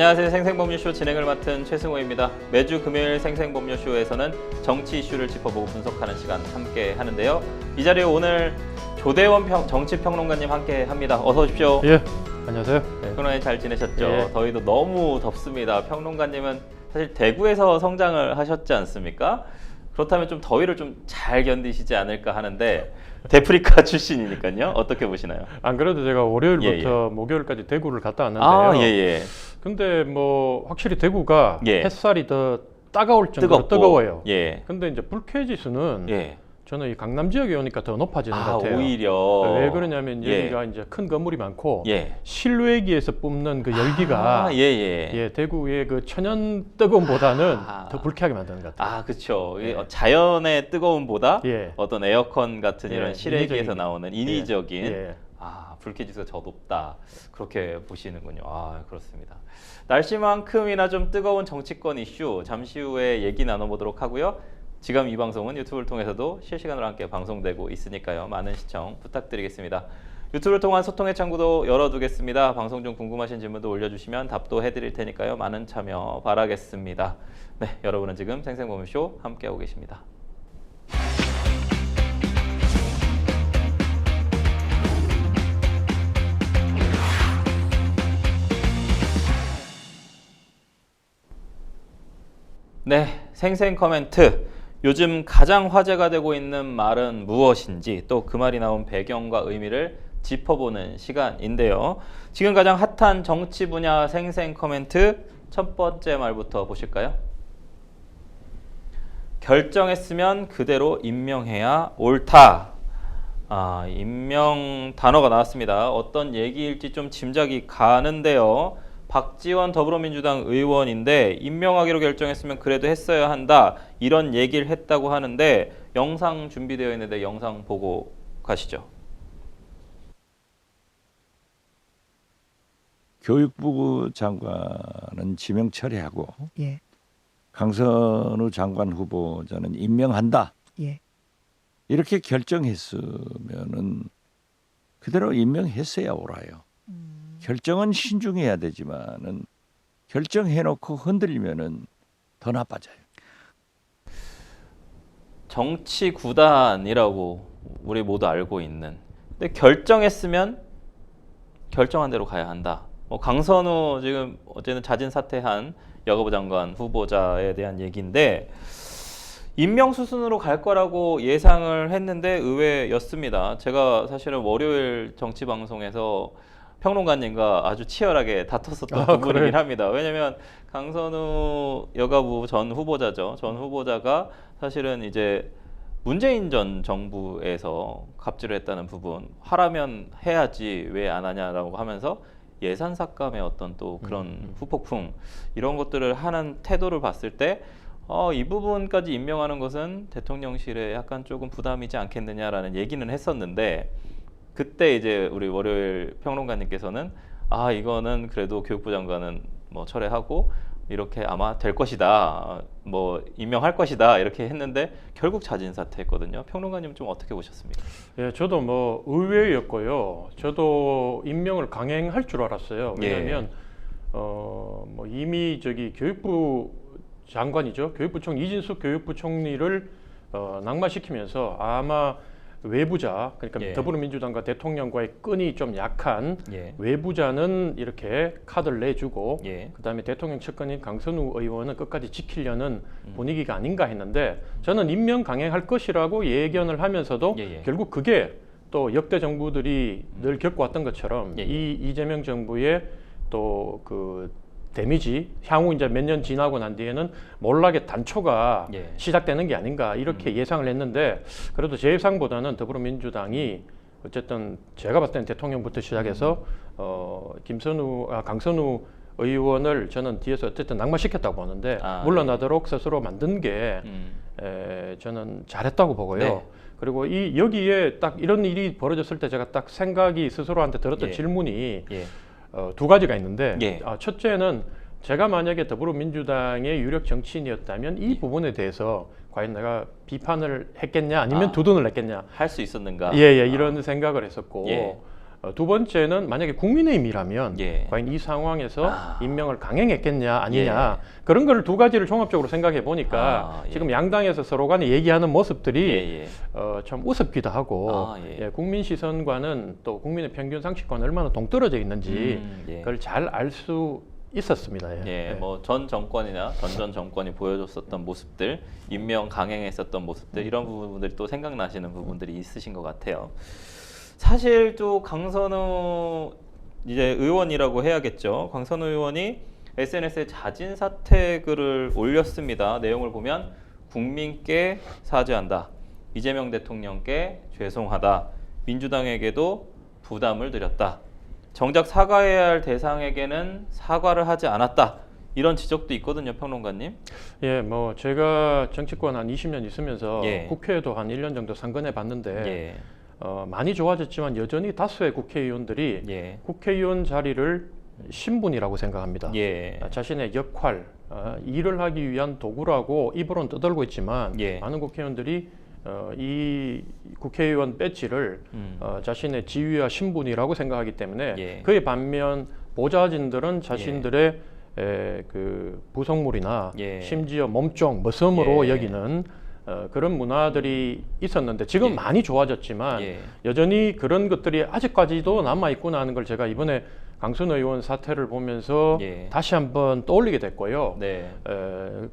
안녕하세요. 생생법률쇼 진행을 맡은 최승호입니다. 매주 금요일 생생법률쇼에서는 정치 이슈를 짚어보고 분석하는 시간 함께 하는데요. 이 자리에 오늘 조대원 정치평론가님 함께 합니다. 어서 오십시오. 예, 안녕하세요. 코로나에 잘 지내셨죠? 예. 더위도 너무 덥습니다. 평론가님은 사실 대구에서 성장을 하셨지 않습니까? 그렇다면 좀 더위를 좀 잘 견디시지 않을까 하는데 데프리카 출신이니까요. 어떻게 보시나요? 안 그래도 제가 월요일부터 목요일까지 대구를 갔다 왔는데요. 예. 근데 뭐 확실히 대구가 예. 햇살이 더 따가울 정도로 뜨거워요. 예. 근데 이제 불쾌 지수는 예. 저는 이 강남 지역에 오니까 더 높아지는 것 같아요. 오히려 왜 그러냐면 예. 여기가 이제 큰 건물이 많고 예. 실외기에서 뿜는 그 열기가 대구의 그 천연 뜨거움보다는 더 불쾌하게 만드는 것 같아요. 그렇죠. 예. 자연의 뜨거움보다 예. 어떤 에어컨 같은 이런 예. 실외기에서 나오는 인위적인 예. 불쾌지수가 더 높다. 그렇게 보시는군요. 그렇습니다. 날씨만큼이나 좀 뜨거운 정치권 이슈 잠시 후에 얘기 나눠보도록 하고요. 지금 이 방송은 유튜브를 통해서도 실시간으로 함께 방송되고 있으니까요. 많은 시청 부탁드리겠습니다. 유튜브를 통한 소통의 창구도 열어두겠습니다. 방송 중 궁금하신 질문도 올려주시면 답도 해드릴 테니까요. 많은 참여 바라겠습니다. 네, 여러분은 지금 생생법률쇼 함께하고 계십니다. 네, 생생 코멘트. 요즘 가장 화제가 되고 있는 말은 무엇인지 또 그 말이 나온 배경과 의미를 짚어보는 시간인데요. 지금 가장 핫한 정치 분야 생생 코멘트 첫 번째 말부터 보실까요? 결정했으면 그대로 임명해야 옳다. 임명 단어가 나왔습니다. 어떤 얘기일지 좀 짐작이 가는데요. 박지원 더불어민주당 의원인데 임명하기로 결정했으면 그래도 했어야 한다. 이런 얘기를 했다고 하는데 영상 준비되어 있는데 영상 보고 가시죠. 교육부 장관은 지명 철회하고 예. 강선우 장관 후보자는 임명한다. 예. 이렇게 결정했으면은 그대로 임명했어야 옳아요. 결정은 신중해야 되지만은 결정해놓고 흔들리면은 더 나빠져요. 정치 구단이라고 우리 모두 알고 있는. 근데 결정했으면 결정한 대로 가야 한다. 강선우 지금 어제는 자진 사퇴한 여가부 장관 후보자에 대한 얘기인데 임명 수순으로 갈 거라고 예상을 했는데 의외였습니다. 제가 사실은 월요일 정치 방송에서 평론가님과 아주 치열하게 다퉜었던 부분이긴 합니다. 왜냐하면 강선우 여가부 전 후보자죠. 전 후보자가 사실은 이제 문재인 전 정부에서 갑질을 했다는 부분, 하라면 해야지 왜 안 하냐라고 하면서 예산 삭감의 어떤 또 그런 후폭풍 이런 것들을 하는 태도를 봤을 때 이 부분까지 임명하는 것은 대통령실에 약간 조금 부담이지 않겠느냐라는 얘기는 했었는데 그때 이제 우리 월요일 평론가님께서는 이거는 그래도 교육부 장관은 뭐 철회하고 이렇게 아마 될 것이다, 뭐 임명할 것이다 이렇게 했는데 결국 자진 사퇴했거든요. 평론가님 좀 어떻게 보셨습니까? 예, 저도 뭐 의외였고요. 저도 임명을 강행할 줄 알았어요. 왜냐하면 뭐 이미 저기 교육부 장관이죠. 교육부총 이진숙 교육부총리를 낙마시키면서 아마 외부자, 그러니까 더불어민주당과 대통령과의 끈이 좀 약한 외부자는 이렇게 카드를 내주고 그다음에 대통령 측근인 강선우 의원은 끝까지 지키려는 분위기가 아닌가 했는데 저는 임명 강행할 것이라고 예견을 하면서도 결국 그게 또 역대 정부들이 늘 겪어왔던 것처럼 이 이재명 정부의 또 그 데미지 향후 이제 몇 년 지나고 난 뒤에는 몰락의 단초가 시작되는 게 아닌가 이렇게 예상을 했는데 그래도 제 예상보다는 더불어민주당이 어쨌든 제가 봤을 때는 대통령부터 시작해서 강선우 의원을 저는 뒤에서 어쨌든 낙마시켰다고 보는데 물러나도록 스스로 만든 게 저는 잘했다고 보고요. 그리고 여기에 딱 이런 일이 벌어졌을 때 제가 딱 생각이 스스로한테 들었던 질문이 두 가지가 있는데 첫째는 제가 만약에 더불어민주당의 유력 정치인이었다면 이 부분에 대해서 과연 내가 비판을 했겠냐 아니면 두둔을 했겠냐 할 수 있었는가 이런 생각을 했었고 두 번째는 만약에 국민의힘이라면 예. 과연 이 상황에서 아. 임명을 강행했겠냐 아니냐 그런 걸 두 가지를 종합적으로 생각해 보니까 예. 지금 양당에서 서로 간에 얘기하는 모습들이 예, 예. 참 우습기도 하고 예. 국민 시선과는 또 국민의 평균 상식과는 얼마나 동떨어져 있는지 예. 그걸 잘 알 수 있었습니다. 예, 뭐 전 정권이나 전전 정권이 보여줬었던 모습들, 임명 강행했었던 모습들 이런 부분들이 또 생각나시는 부분들이 있으신 것 같아요. 사실 또 강선우 이제 의원이라고 해야겠죠. 강선우 의원이 SNS에 자진 사퇴 글을 올렸습니다. 내용을 보면 국민께 사죄한다. 이재명 대통령께 죄송하다. 민주당에게도 부담을 드렸다. 정작 사과해야 할 대상에게는 사과를 하지 않았다. 이런 지적도 있거든요, 평론가님. 예, 뭐 제가 정치권 한 20년 있으면서 예. 국회에도 한 1년 정도 상근해 봤는데 예, 많이 좋아졌지만 여전히 다수의 국회의원들이 예, 국회의원 자리를 신분이라고 생각합니다. 예, 자신의 역할, 일을 하기 위한 도구라고 입으로는 떠들고 있지만 예. 많은 국회의원들이 이 국회의원 배지를 자신의 지위와 신분이라고 생각하기 때문에 예. 그에 반면 보좌진들은 자신들의 그 부속물이나 예. 심지어 몸종, 머슴으로 예. 여기는 그런 문화들이 있었는데 지금 예. 많이 좋아졌지만 예. 여전히 그런 것들이 아직까지도 남아 있구나 하는 걸 제가 이번에 강선우 의원 사태를 보면서 예. 다시 한번 떠올리게 됐고요. 네,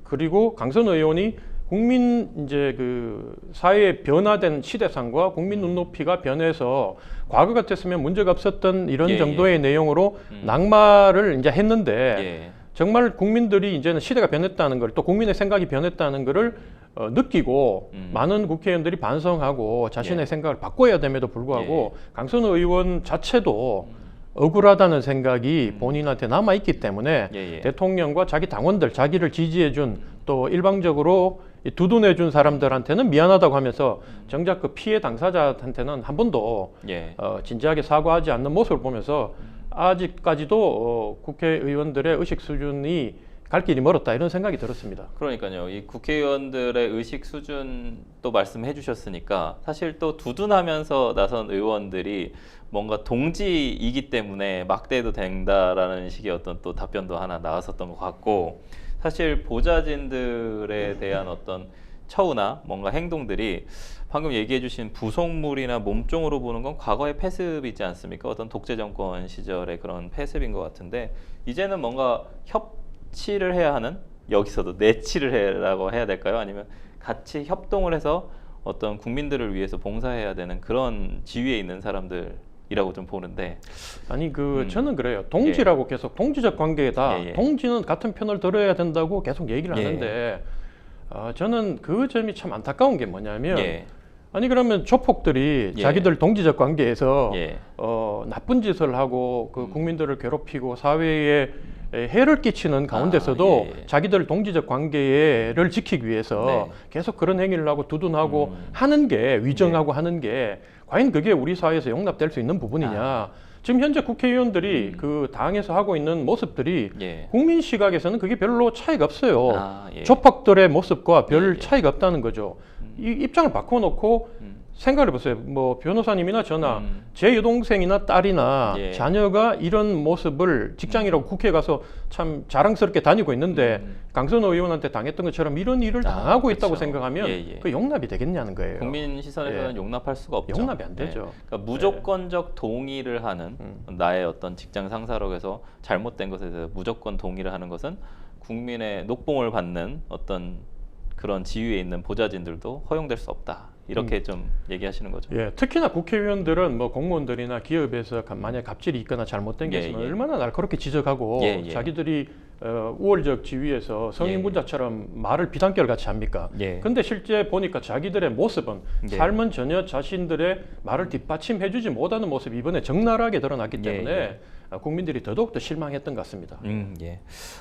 그리고 강선우 의원이 국민 이제 그 사회의 변화된 시대상과 국민 눈높이가 변해서 과거 같았으면 문제가 없었던 이런 예, 정도의 내용으로 낙마를 이제 했는데 예. 정말 국민들이 이제는 시대가 변했다는 걸 또 국민의 생각이 변했다는 것을 느끼고 많은 국회의원들이 반성하고 자신의 예. 생각을 바꿔야 됨에도 불구하고 강선우 의원 자체도 억울하다는 생각이 본인한테 남아 있기 때문에 예. 대통령과 자기 당원들, 자기를 지지해준 또 일방적으로 두둔해준 사람들한테는 미안하다고 하면서 정작 그 피해 당사자한테는 한 번도 예. 진지하게 사과하지 않는 모습을 보면서 아직까지도 국회의원들의 의식 수준이 갈 길이 멀었다 이런 생각이 들었습니다. 그러니까요. 이 국회의원들의 의식 수준도 말씀해 주셨으니까 사실 또 두둔하면서 나선 의원들이 뭔가 동지이기 때문에 막대도 된다라는 식의 어떤 또 답변도 하나 나왔었던 것 같고 사실 보좌진들에 대한 어떤 처우나 뭔가 행동들이 방금 얘기해 주신 부속물이나 몸종으로 보는 건 과거의 폐습이지 않습니까? 어떤 독재 정권 시절의 그런 폐습인 것 같은데 이제는 뭔가 협치를 해야 하는 여기서도 내치를 해라고 해야 될까요? 아니면 같이 협동을 해서 어떤 국민들을 위해서 봉사해야 되는 그런 지위에 있는 사람들이라고 좀 보는데 아니 저는 그래요. 동지라고 계속 동지적 관계다. 예. 동지는 같은 편을 들어야 된다고 계속 얘기를 예. 하는데 저는 그 점이 참 안타까운 게 뭐냐면 예. 아니 그러면 조폭들이 예. 자기들 동지적 관계에서 예. 나쁜 짓을 하고 그 국민들을 괴롭히고 사회에 해를 끼치는 가운데서도 예. 자기들 동지적 관계를 지키기 위해서 네. 계속 그런 행위를 하고 두둔하고 하는 게 위정하고 하는 게 과연 그게 우리 사회에서 용납될 수 있는 부분이냐. 지금 현재 국회의원들이 그 당에서 하고 있는 모습들이 예. 국민 시각에서는 그게 별로 차이가 없어요. 예. 조폭들의 모습과 별 예. 차이가 없다는 거죠. 이 입장을 바꿔놓고 생각을 해보세요. 뭐 변호사님이나 저나 제 여동생이나 딸이나 예. 자녀가 이런 모습을 직장이라고 국회에 가서 참 자랑스럽게 다니고 있는데 강선호 의원한테 당했던 것처럼 이런 일을 당하고 있다고 그렇죠. 생각하면 예. 그 용납이 되겠냐는 거예요. 국민 시선에서는 예. 용납할 수가 없죠. 용납이 안 되죠. 그러니까 무조건적 동의를 하는 나의 어떤 직장 상사력에서 잘못된 것에 대해서 무조건 동의를 하는 것은 국민의 녹봉을 받는 어떤 그런 지위에 있는 보좌진들도 허용될 수 없다. 이렇게 좀 얘기하시는 거죠. 예, 특히나 국회의원들은 뭐 공무원들이나 기업에서 만약 갑질이 있거나 잘못된 게 예, 있으면 예. 얼마나 날카롭게 지적하고 예, 예. 자기들이 우월적 지위에서 성인군자처럼 말을 비단결 같이 합니까? 예. 근데 실제 보니까 자기들의 모습은 예. 삶은 전혀 자신들의 말을 뒷받침해주지 못하는 모습이 이번에 적나라하게 드러났기 때문에 예. 국민들이 더더욱더 실망했던 것 같습니다. 예.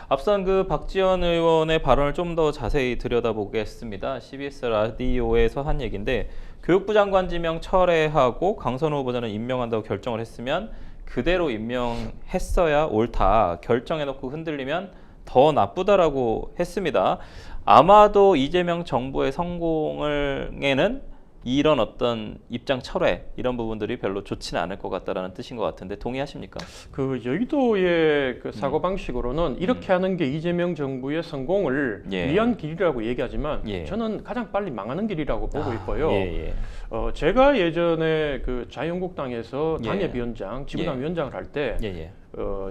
앞선 그 박지원 의원의 발언을 좀 더 자세히 들여다보겠습니다. CBS 라디오에서 한 얘기인데 교육부 장관 지명 철회하고 강선우 후보자는 임명한다고 결정을 했으면 그대로 임명했어야 옳다. 결정해놓고 흔들리면 더 나쁘다라고 했습니다. 아마도 이재명 정부의 성공에는 이런 어떤 입장 철회 이런 부분들이 별로 좋지는 않을 것 같다라는 뜻인 것 같은데 동의하십니까? 그 여의도의 그 사고 방식으로는 이렇게 하는 게 이재명 정부의 성공을 예. 위한 길이라고 얘기하지만 예. 저는 가장 빨리 망하는 길이라고 보고 있고요. 예, 예. 제가 예전에 그 자유한국당에서 예. 당협위원장, 지구당 예. 위원장을 할 때 예, 예.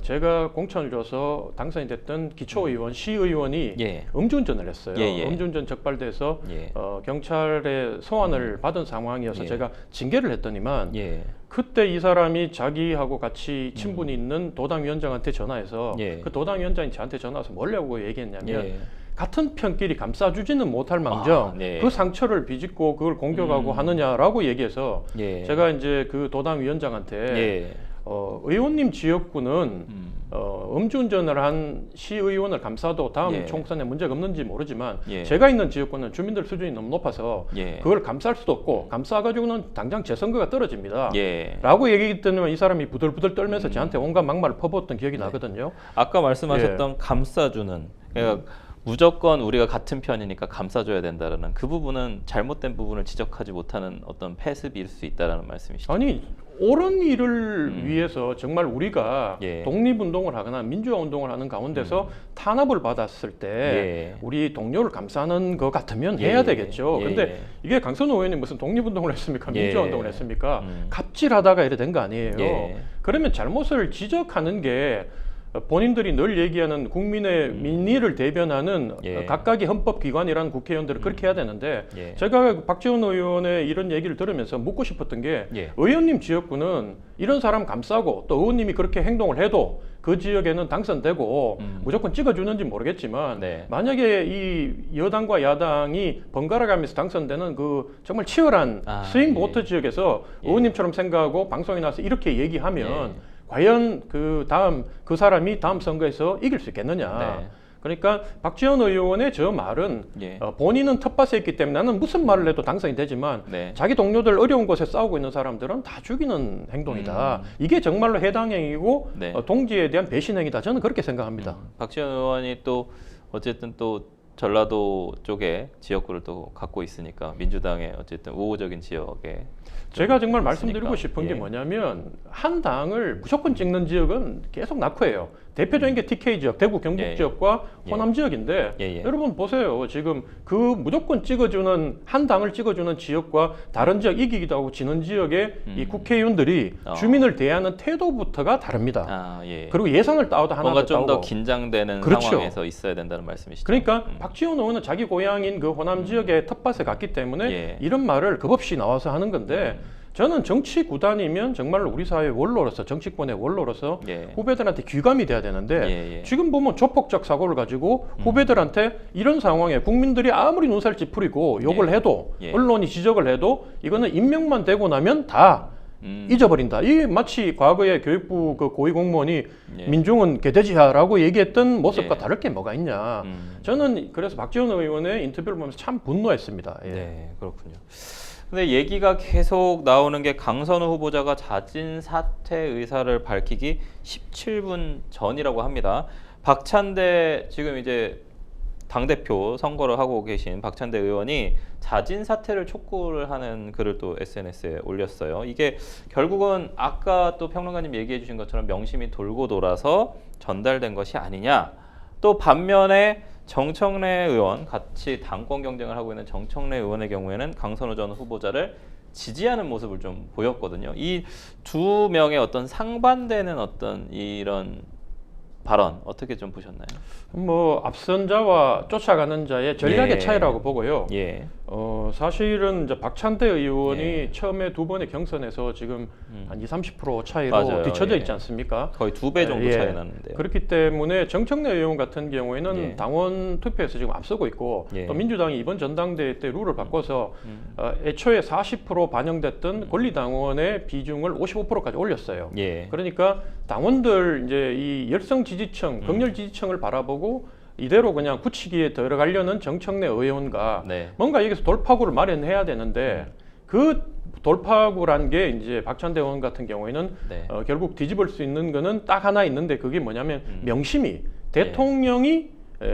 제가 공천을 줘서 당선이 됐던 기초의원, 시의원이 예. 음주운전을 했어요. 예, 예. 음주운전 적발돼서 예. 경찰의 소환을 받은 상황이어서 예. 제가 징계를 했더니만 예. 그때 이 사람이 자기하고 같이 친분이 있는 도당위원장한테 전화해서 예. 그 도당위원장이 저한테 전화해서 뭐라고 얘기했냐면 예. 같은 편끼리 감싸주지는 못할 망정 네. 그 상처를 비집고 그걸 공격하고 하느냐라고 얘기해서 예. 제가 이제 그 도당위원장한테 예. 의원님 지역구는 음주운전을 한 시의원을 감싸도 다음 예. 총선에 문제가 없는지 모르지만 예. 제가 있는 지역구는 주민들 수준이 너무 높아서 예. 그걸 감쌀 수도 없고 감싸가지고는 당장 제 선거가 떨어집니다. 예. 라고 얘기했더니 이 사람이 부들부들 떨면서 저한테 온갖 막말을 퍼부었던 기억이 나거든요. 아까 말씀하셨던 예. 감싸주는 그러니까 무조건 우리가 같은 편이니까 감싸줘야 된다라는 그 부분은 잘못된 부분을 지적하지 못하는 어떤 패습일 수 있다라는 말씀이시죠? 아니 옳은 일을 위해서 정말 우리가 예. 독립운동을 하거나 민주화운동을 하는 가운데서 탄압을 받았을 때 예. 우리 동료를 감싸는 것 같으면 예. 해야 되겠죠. 예. 근데 이게 강선호 의원이 무슨 독립운동을 했습니까? 예. 민주화운동을 했습니까? 음. 갑질하다가 이래 된 거 아니에요. 예. 그러면 잘못을 지적하는 게 본인들이 늘 얘기하는 국민의 민의를 대변하는 예. 각각의 헌법기관이라는 국회의원들은 그렇게 해야 되는데 예. 제가 박지원 의원의 이런 얘기를 들으면서 묻고 싶었던 게 예. 의원님 지역구는 이런 사람 감싸고 또 의원님이 그렇게 행동을 해도 그 지역에는 당선되고 무조건 찍어주는지 모르겠지만 네. 만약에 이 여당과 야당이 번갈아 가면서 당선되는 그 정말 치열한 스윙 보트 지역에서 예. 의원님처럼 생각하고 방송에 나와서 이렇게 얘기하면 예. 과연 그 사람이 다음 선거에서 이길 수 있겠느냐. 네. 그러니까 박지원 의원의 저 말은 예. 본인은 텃밭에 있기 때문에 나는 무슨 말을 해도 당선이 되지만 네. 자기 동료들 어려운 곳에 싸우고 있는 사람들은 다 죽이는 행동이다. 이게 정말로 해당 행위고 네. 동지에 대한 배신 행위다. 저는 그렇게 생각합니다. 박지원 의원이 또 어쨌든 또 전라도 쪽에 지역구를 또 갖고 있으니까 민주당의 어쨌든 우호적인 지역에 제가 정말 있으니까. 말씀드리고 싶은 게 예. 뭐냐면 한 당을 무조건 찍는 지역은 계속 낙후해요. 대표적인 게 TK 지역, 대구 경북 예. 지역과 예. 호남 지역인데 예. 여러분 보세요. 지금 그 무조건 찍어주는 한 당을 찍어주는 지역과 다른 지역 이기기도 하고 지는 지역의 이 국회의원들이 주민을 대하는 태도부터가 다릅니다. 아, 예. 그리고 예산을 따오도 하나 뭔가 더 좀 더 따오고. 긴장되는 그렇죠. 상황에서 있어야 된다는 말씀이시죠? 그러니까 박지원 의원은 자기 고향인 그 호남 지역의 텃밭에 갔기 때문에 예. 이런 말을 겁없이 나와서 하는 건데 저는 정치 구단이면 정말로 우리 사회의 원로로서 정치권의 원로로서 예. 후배들한테 귀감이 돼야 되는데 예. 지금 보면 조폭적 사고를 가지고 후배들한테 이런 상황에 국민들이 아무리 눈살 찌푸리고 욕을 해도 예. 언론이 지적을 해도 이거는 임명만 되고 나면 다 잊어버린다. 이게 마치 과거에 교육부 그 고위공무원이 예. 민중은 개돼지야라고 얘기했던 모습과 예. 다를 게 뭐가 있냐. 저는 그래서 박지원 의원의 인터뷰를 보면서 참 분노했습니다. 예. 네, 그렇군요. 근데 얘기가 계속 나오는 게 강선우 후보자가 자진 사퇴 의사를 밝히기 17분 전이라고 합니다. 박찬대 지금 이제 당대표 선거를 하고 계신 박찬대 의원이 자진 사퇴를 촉구를 하는 글을 또 SNS에 올렸어요. 이게 결국은 아까 또 평론가님 얘기해 주신 것처럼 명심이 돌고 돌아서 전달된 것이 아니냐. 또 반면에 정청래 의원, 같이 당권 경쟁을 하고 있는 정청래 의원의 경우에는 강선우 전 후보자를 지지하는 모습을 좀 보였거든요. 이 두 명의 어떤 상반되는 어떤 이런 발언 어떻게 좀 보셨나요? 뭐 앞선 자와 쫓아가는 자의 전략의 예. 차이라고 보고요. 예. 사실은 이제 박찬대 의원이 예. 처음에 두 번의 경선에서 지금 한 20-30% 차이로 맞아요. 뒤쳐져 예. 있지 않습니까? 거의 2배 정도 예. 차이 나는데요. 그렇기 때문에 정청래 의원 같은 경우에는 예. 당원 투표에서 지금 앞서고 있고 예. 또 민주당이 이번 전당대회 때 룰을 바꿔서 애초에 40% 반영됐던 권리당원의 비중을 55%까지 올렸어요. 예. 그러니까 당원들 이제 이 열성 지지층, 극렬 지지층을 바라보고 이대로 그냥 굳히기에 들어가려는 정청래 의원과 네. 뭔가 여기서 돌파구를 마련해야 되는데 그 돌파구란 게 이제 박찬대 의원 같은 경우에는 네. 결국 뒤집을 수 있는 거는 딱 하나 있는데 그게 뭐냐면 명심이 대통령이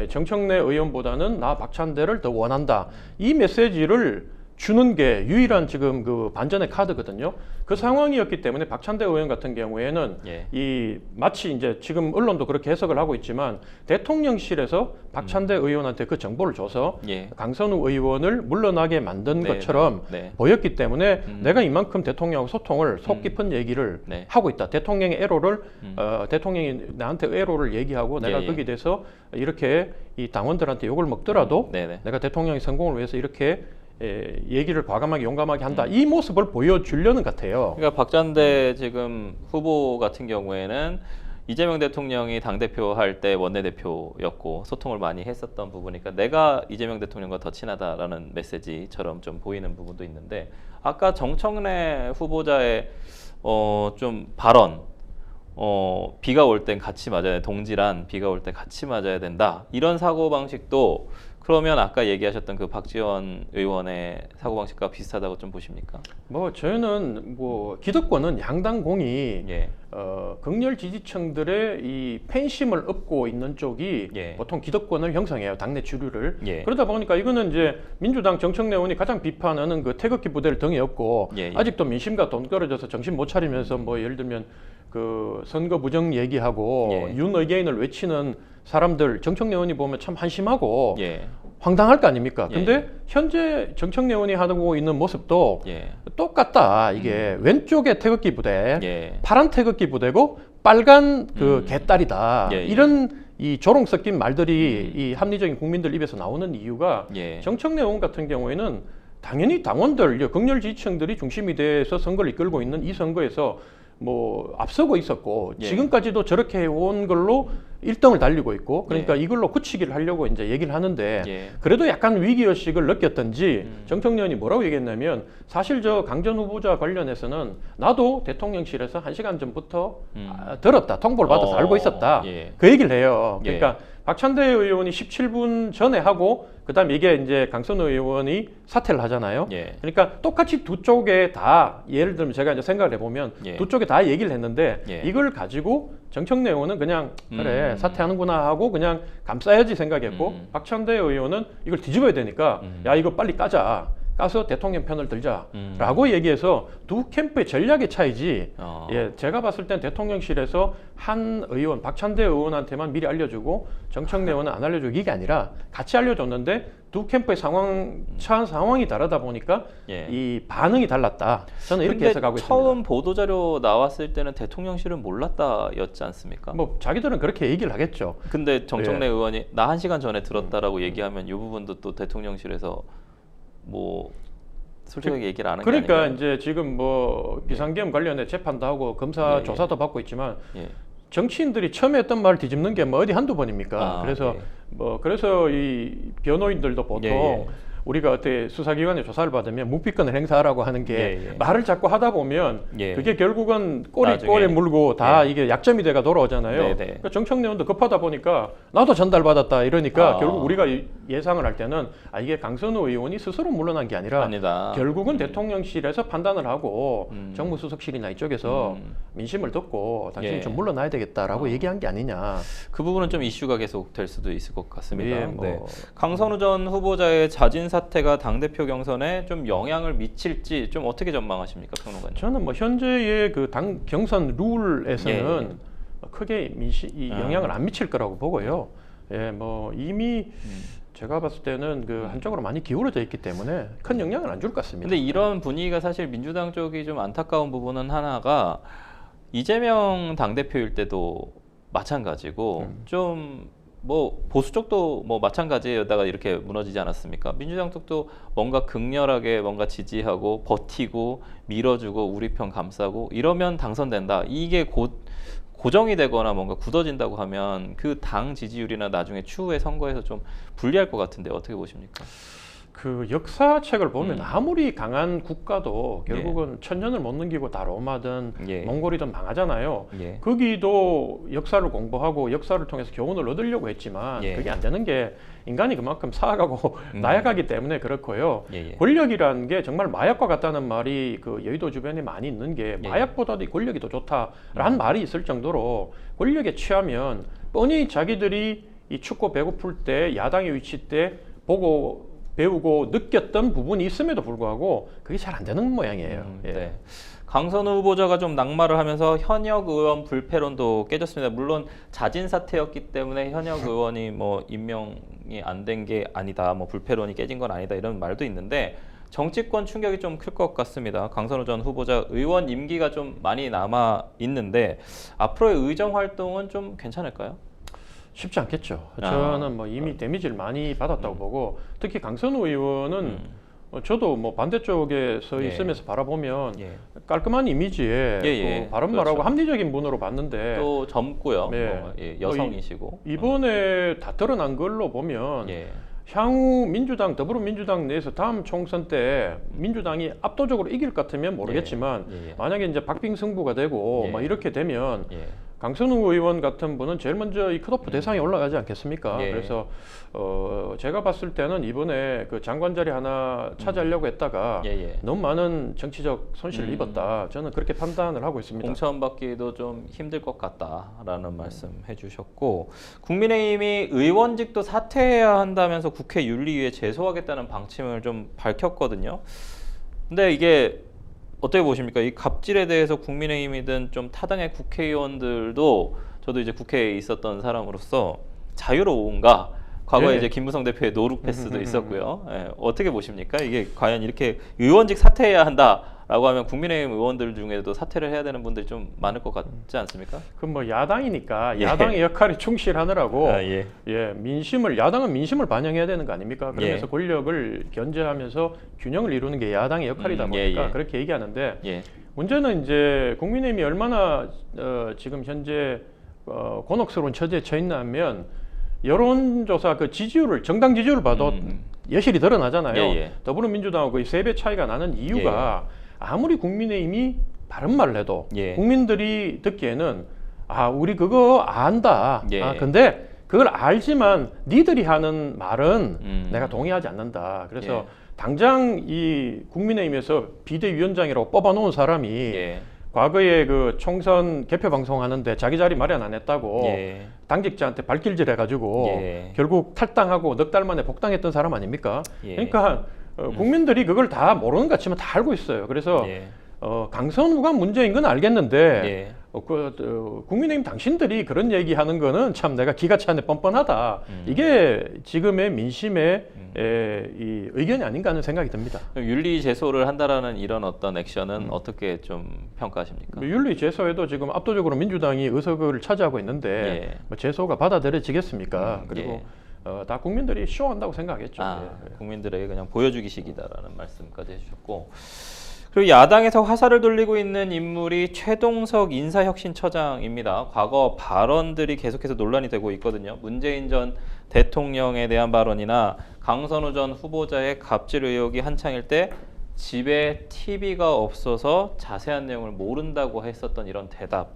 정청래 의원보다는 나 박찬대를 더 원한다. 이 메시지를 주는 게 유일한 지금 그 반전의 카드거든요. 그 상황이었기 때문에 박찬대 의원 같은 경우에는 예. 이 마치 이제 지금 언론도 그렇게 해석을 하고 있지만 대통령실에서 박찬대 의원한테 그 정보를 줘서 예. 강선우 의원을 물러나게 만든 네, 것처럼 네. 보였기 때문에 내가 이만큼 대통령하고 소통을 속 깊은 얘기를 네. 하고 있다. 대통령의 애로를 대통령이 나한테 애로를 얘기하고 내가 예. 거기에 대해서 이렇게 이 당원들한테 욕을 먹더라도 네네. 내가 대통령의 성공을 위해서 이렇게 얘기를 과감하게 용감하게 한다. 이 모습을 보여주려는 것 같아요. 그러니까 박찬대 지금 후보 같은 경우에는 이재명 대통령이 당대표 할 때 원내대표였고 소통을 많이 했었던 부분이니까 내가 이재명 대통령과 더 친하다라는 메시지처럼 좀 보이는 부분도 있는데 아까 정청래 후보자의 좀 발언 비가 올 땐 같이 맞아야 돼. 동지란 비가 올 때 같이 맞아야 된다. 이런 사고방식도 그러면 아까 얘기하셨던 그 박지원 의원의 사고방식과 비슷하다고 좀 보십니까? 뭐 저는 뭐 기득권은 양당 공이 예. 극렬 지지층들의 이 팬심을 얻고 있는 쪽이 예. 보통 기득권을 형성해요. 당내 주류를. 예. 그러다 보니까 이거는 이제 민주당 정청래 의원이 가장 비판하는 그 태극기 부대를 등에 업고 예, 예. 아직도 민심과 동떨어져서 정신 못 차리면서 뭐 예를 들면 그 선거 부정 얘기하고 예. 윤의개인을 외치는 사람들 정청래 의원이 보면 참 한심하고 예. 황당할 거 아닙니까? 예. 근데 현재 정청래 의원이 하고 있는 모습도 예. 똑같다. 이게 왼쪽에 태극기 부대, 예. 파란 태극기 부대고 빨간 그 개딸이다. 예, 예. 이런 이 조롱 섞인 말들이 이 합리적인 국민들 입에서 나오는 이유가 예. 정청래 의원 같은 경우에는 당연히 당원들, 극렬 지지층들이 중심이 돼서 선거를 이끌고 있는 이 선거에서 뭐 앞서고 있었고 예. 지금까지도 저렇게 해온 걸로 1등을 달리고 있고 그러니까 예. 이걸로 굳히기를 하려고 이제 얘기를 하는데 예. 그래도 약간 위기의식을 느꼈던지 정청래 의원이 뭐라고 얘기했냐면 사실 저 강전 후보자 관련해서는 나도 대통령실에서 1시간 전부터 들었다. 통보를 받아서 알고 있었다. 예. 그 얘기를 해요. 예. 그러니까 박찬대 의원이 17분 전에 하고 그다음 이게 이제 강선우 의원이 사퇴를 하잖아요. 예. 그러니까 똑같이 두 쪽에 다 예를 들면 제가 이제 생각을 해보면 예. 두 쪽에 다 얘기를 했는데 예. 이걸 가지고 정청래 의원은 그냥 그래 사퇴하는구나 하고 그냥 감싸야지 생각했고 박찬대 의원은 이걸 뒤집어야 되니까 야 이거 빨리 까서 대통령 편을 들자라고 얘기해서 두 캠프의 전략의 차이지. 예, 제가 봤을 땐 대통령실에서 한 의원 박찬대 의원한테만 미리 알려주고 정청래 의원은 안 알려주고 이게 아니라 같이 알려줬는데 두 캠프의 처한 상황이 다르다 보니까 예. 이 반응이 달랐다. 저는 이렇게 근데 해석하고 있습니다. 처음 보도자료 나왔을 때는 대통령실은 몰랐다였지 않습니까? 뭐 자기들은 그렇게 얘기를 하겠죠. 근데 정청래 예. 의원이 나 1시간 전에 들었다라고 얘기하면 이 부분도 또 대통령실에서 뭐 솔직하게 얘기를 안 한 게 그러니까 아닌가요? 이제 지금 뭐 비상계엄 관련해 재판도 하고 검사 예, 조사도 받고 있지만 예. 정치인들이 처음에 했던 말 뒤집는 게 뭐 어디 한두 번입니까? 아, 그래서 예. 뭐 그래서 이 변호인들도 보통 예, 예. 우리가 어떻게 수사기관에 조사를 받으면 묵비권을 행사하라고 하는 게 예, 예. 말을 자꾸 하다 보면 예. 그게 결국은 꼬리에 나중에. 물고 다 예. 이게 약점이 돼가 돌아오잖아요. 네, 네. 그러니까 정청래 의원도 급하다 보니까 나도 전달받았다 이러니까 아. 결국 우리가 예상을 할 때는 이게 강선우 의원이 스스로 물러난 게 아니라 아니다. 결국은 대통령실에서 판단을 하고 정무수석실이나 이쪽에서 민심을 듣고 당신이 예. 좀 물러나야 되겠다라고 얘기한 게 아니냐. 그 부분은 좀 이슈가 계속 될 수도 있을 것 같습니다. 예, 뭐. 네. 강선우 전 후보자의 자진 사퇴가 당대표 경선에 좀 영향을 미칠지 좀 어떻게 전망하십니까, 평론가님? 저는 뭐 현재의 그 당 경선 룰에서는 예. 크게 영향을 안 미칠 거라고 보고요. 예, 뭐 이미 제가 봤을 때는 그 한쪽으로 많이 기울어져 있기 때문에 큰 영향을 안 줄 것 같습니다. 근데 이런 분위기가 사실 민주당 쪽이 좀 안타까운 부분은 하나가 이재명 당대표일 때도 마찬가지고 좀 뭐 보수 쪽도 뭐 마찬가지에다가 이렇게 무너지지 않았습니까? 민주당 쪽도 뭔가 극렬하게 뭔가 지지하고 버티고 밀어주고 우리 편 감싸고 이러면 당선된다. 이게 곧 고정이 되거나 뭔가 굳어진다고 하면 그 당 지지율이나 나중에 추후의 선거에서 좀 불리할 것 같은데 어떻게 보십니까? 그 역사책을 보면 아무리 강한 국가도 결국은 천년을 못 넘기고 다 로마든 예. 몽골이든 망하잖아요. 예. 거기도 역사를 공부하고 역사를 통해서 교훈을 얻으려고 했지만 예. 그게 안 되는 게 인간이 그만큼 사악하고 나약하기 때문에 그렇고요. 예, 예. 권력이라는 게 정말 마약과 같다는 말이 그 여의도 주변에 많이 있는 게 예. 마약보다도 이 권력이 더 좋다라는 말이 있을 정도로 권력에 취하면 뻔히 자기들이 이 춥고 배고플 때 야당의 위치 때 보고 배우고 느꼈던 부분이 있음에도 불구하고 그게 잘 안 되는 모양이에요. 예. 네. 강선우 후보자가 좀 낙마를 하면서 현역 의원 불패론도 깨졌습니다. 물론 자진 사퇴였기 때문에 현역 의원이 뭐 임명이 안 된 게 아니다, 뭐 불패론이 깨진 건 아니다 이런 말도 있는데 정치권 충격이 좀 클 것 같습니다. 강선우 전 후보자 의원 임기가 좀 많이 남아 있는데 앞으로의 의정 활동은 좀 괜찮을까요? 쉽지 않겠죠. 저는 뭐 이미 데미지를 많이 받았다고 보고 특히 강선우 의원은 저도 뭐 반대쪽에 서 예. 있으면서 바라보면 예. 깔끔한 이미지에 예. 바른말하고 그렇죠. 합리적인 분으로 봤는데 또 젊고요. 네. 뭐, 예, 여성이시고. 이번에 다 드러난 걸로 보면 예. 향후 민주당, 더불어민주당 내에서 다음 총선 때 민주당이 압도적으로 이길 것 같으면 모르겠지만 예. 만약에 이제 박빙 승부가 되고 예. 막 이렇게 되면 예. 강선우 의원 같은 분은 제일 먼저 이 컷오프 대상에 올라가지 않겠습니까? 예. 그래서 제가 봤을 때는 이번에 그 장관 자리 하나 차지하려고 했다가 예. 너무 많은 정치적 손실을 입었다. 저는 그렇게 판단을 하고 있습니다. 공천받기도 좀 힘들 것 같다라는 말씀 해주셨고 국민의힘이 의원직도 사퇴해야 한다면서 국회 윤리위에 제소하겠다는 방침을 좀 밝혔거든요. 근데 이게 어떻게 보십니까? 이 갑질에 대해서 국민의힘이든 좀 타당의 국회의원들도 저도 이제 국회에 있었던 사람으로서 자유로운가? 과거에 예. 이제 김무성 대표의 노룩 패스도 있었고요. 예, 어떻게 보십니까? 이게 과연 이렇게 의원직 사퇴해야 한다라고 하면 국민의힘 의원들 중에도 사퇴를 해야 되는 분들이 좀 많을 것 같지 않습니까? 그 뭐 야당이니까 예. 야당의 역할이 충실하느라고 예. 야당은 민심을 반영해야 되는 거 아닙니까? 그러면서 예. 권력을 견제하면서 균형을 이루는 게 야당의 역할이다 보니까 그렇게 얘기하는데 예. 문제는 이제 국민의힘이 얼마나 지금 현재 곤혹스러운 처지에 처했냐면 여론조사 그 지지율을 정당 지지율을 봐도 여실히 드러나잖아요. 예. 더불어민주당하고 거의 3배 차이가 나는 이유가 아무리 국민의힘이 바른 말을 해도 예. 국민들이 듣기에는 우리 그거 안다. 예. 근데 그걸 알지만 니들이 하는 말은 내가 동의하지 않는다. 그래서 예. 당장 이 국민의힘에서 비대위원장이라고 뽑아놓은 사람이 예. 과거에 그 총선 개표 방송하는데 자기 자리 마련 안 했다고 예. 당직자한테 발길질 해가지고 예. 결국 탈당하고 넉 달 만에 복당했던 사람 아닙니까? 예. 그러니까 국민들이 그걸 다 모르는 것 같지만 다 알고 있어요. 그래서 예. 강선우가 문제인 건 알겠는데 예. 국민의힘 당신들이 그런 얘기하는 거는 참 내가 기가 차는데 뻔뻔하다. 이게 지금의 민심의 이 의견이 아닌가 하는 생각이 듭니다. 윤리 제소를 한다라는 이런 어떤 액션은 어떻게 좀 평가하십니까? 윤리 제소에도 지금 압도적으로 민주당이 의석을 차지하고 있는데 예. 뭐 제소가 받아들여지겠습니까? 그리고 다 국민들이 쇼한다고 생각하겠죠. 예. 국민들에게 그냥 보여주기식이다라는 말씀까지 해주셨고 그리고 야당에서 화살을 돌리고 있는 인물이 최동석 인사혁신처장입니다. 과거 발언들이 계속해서 논란이 되고 있거든요. 문재인 전 대통령에 대한 발언이나 강선우 전 후보자의 갑질 의혹이 한창일 때 집에 TV가 없어서 자세한 내용을 모른다고 했었던 이런 대답.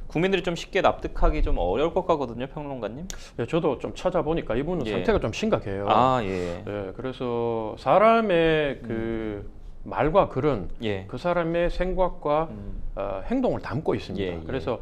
국민들이 좀 쉽게 납득하기 좀 어려울 것 같거든요, 평론가님. 예, 저도 좀 찾아보니까 이분은 예. 상태가 좀 심각해요. 예. 예, 그래서 사람의 그 말과 글은 예. 그 사람의 생각과 행동을 담고 있습니다. 예. 그래서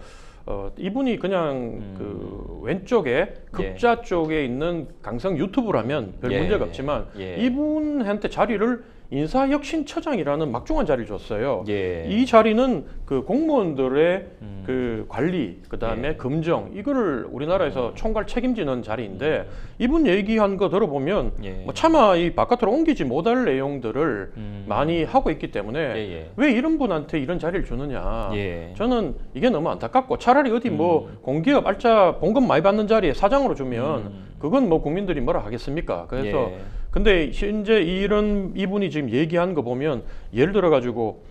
이분이 그냥 그 왼쪽에 극좌 쪽에 있는 강성 유튜브라면 별 예. 문제가 없지만 예. 이분한테 자리를 인사혁신처장이라는 막중한 자리를 줬어요. 예. 이 자리는 그 공무원들의 그 관리, 그 다음에 예. 금정 이거를 우리나라에서 총괄 책임지는 자리인데 이분 얘기한 거 들어보면 예. 뭐 차마 이 바깥으로 옮기지 못할 내용들을 많이 하고 있기 때문에 예. 왜 이런 분한테 이런 자리를 주느냐. 예. 저는 이게 너무 안타깝고 차라리 어디 뭐 공기업 알짜 봉급 많이 받는 자리에 사장으로 주면 그건 뭐 국민들이 뭐라 하겠습니까? 그래서 예. 근데 현재 이분이 지금 얘기한 거 보면 예를 들어 가지고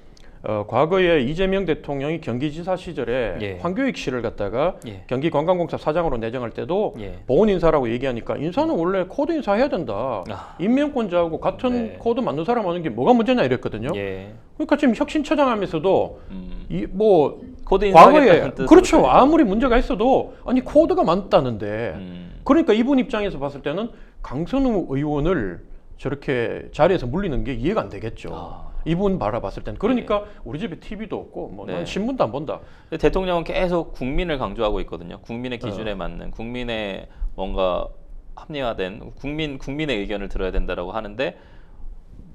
과거에 이재명 대통령이 경기지사 시절에 예. 황교익 씨를 갖다가 예. 경기관광공사 사장으로 내정할 때도 예. 보훈 인사라고 얘기하니까 인사는 원래 코드 인사 해야 된다. 임명권자하고 같은 네. 코드 맞는 사람 하는 게 뭐가 문제냐 이랬거든요. 예. 그러니까 지금 혁신처장 하면서도 뭐 코드 과거에 인사하겠다는 뜻으로 그렇죠. 들리죠. 아무리 문제가 있어도 아니 코드가 맞다는데 그러니까 이분 입장에서 봤을 때는 강선우 의원을 저렇게 자리에서 물리는 게 이해가 안 되겠죠. 이분 바라봤을 때는 그러니까 우리 집에 TV도 없고 뭐 난 네. 신문도 안 본다. 근데 대통령은 계속 국민을 강조하고 있거든요. 국민의 기준에 맞는 국민의 뭔가 합리화된 국민의 의견을 들어야 된다라고 하는데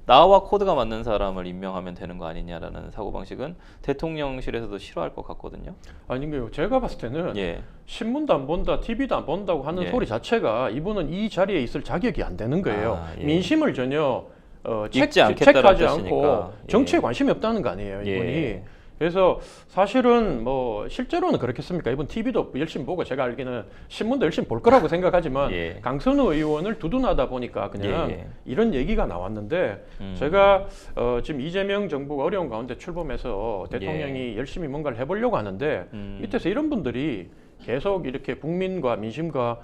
나와 코드가 맞는 사람을 임명하면 되는 거 아니냐라는 사고방식은 대통령실에서도 싫어할 것 같거든요. 아니 제가 봤을 때는 예. 신문도 안 본다, TV도 안 본다고 하는 예. 소리 자체가 이분은 이 자리에 있을 자격이 안 되는 거예요. 아, 예. 민심을 전혀 읽지 않겠다라는 체크하지 않고 뜻이니까. 정치에 예. 관심이 없다는 거 아니에요, 이분이. 예. 그래서 사실은 뭐 실제로는 그렇겠습니까? 이분 TV도 열심히 보고 제가 알기는 신문도 열심히 볼 거라고 생각하지만 예. 강선우 의원을 두둔하다 보니까 그냥 예. 이런 얘기가 나왔는데 제가 지금 이재명 정부가 어려운 가운데 출범해서 대통령이 열심히 뭔가를 해보려고 하는데 밑에서 이런 분들이 계속 이렇게 국민과 민심과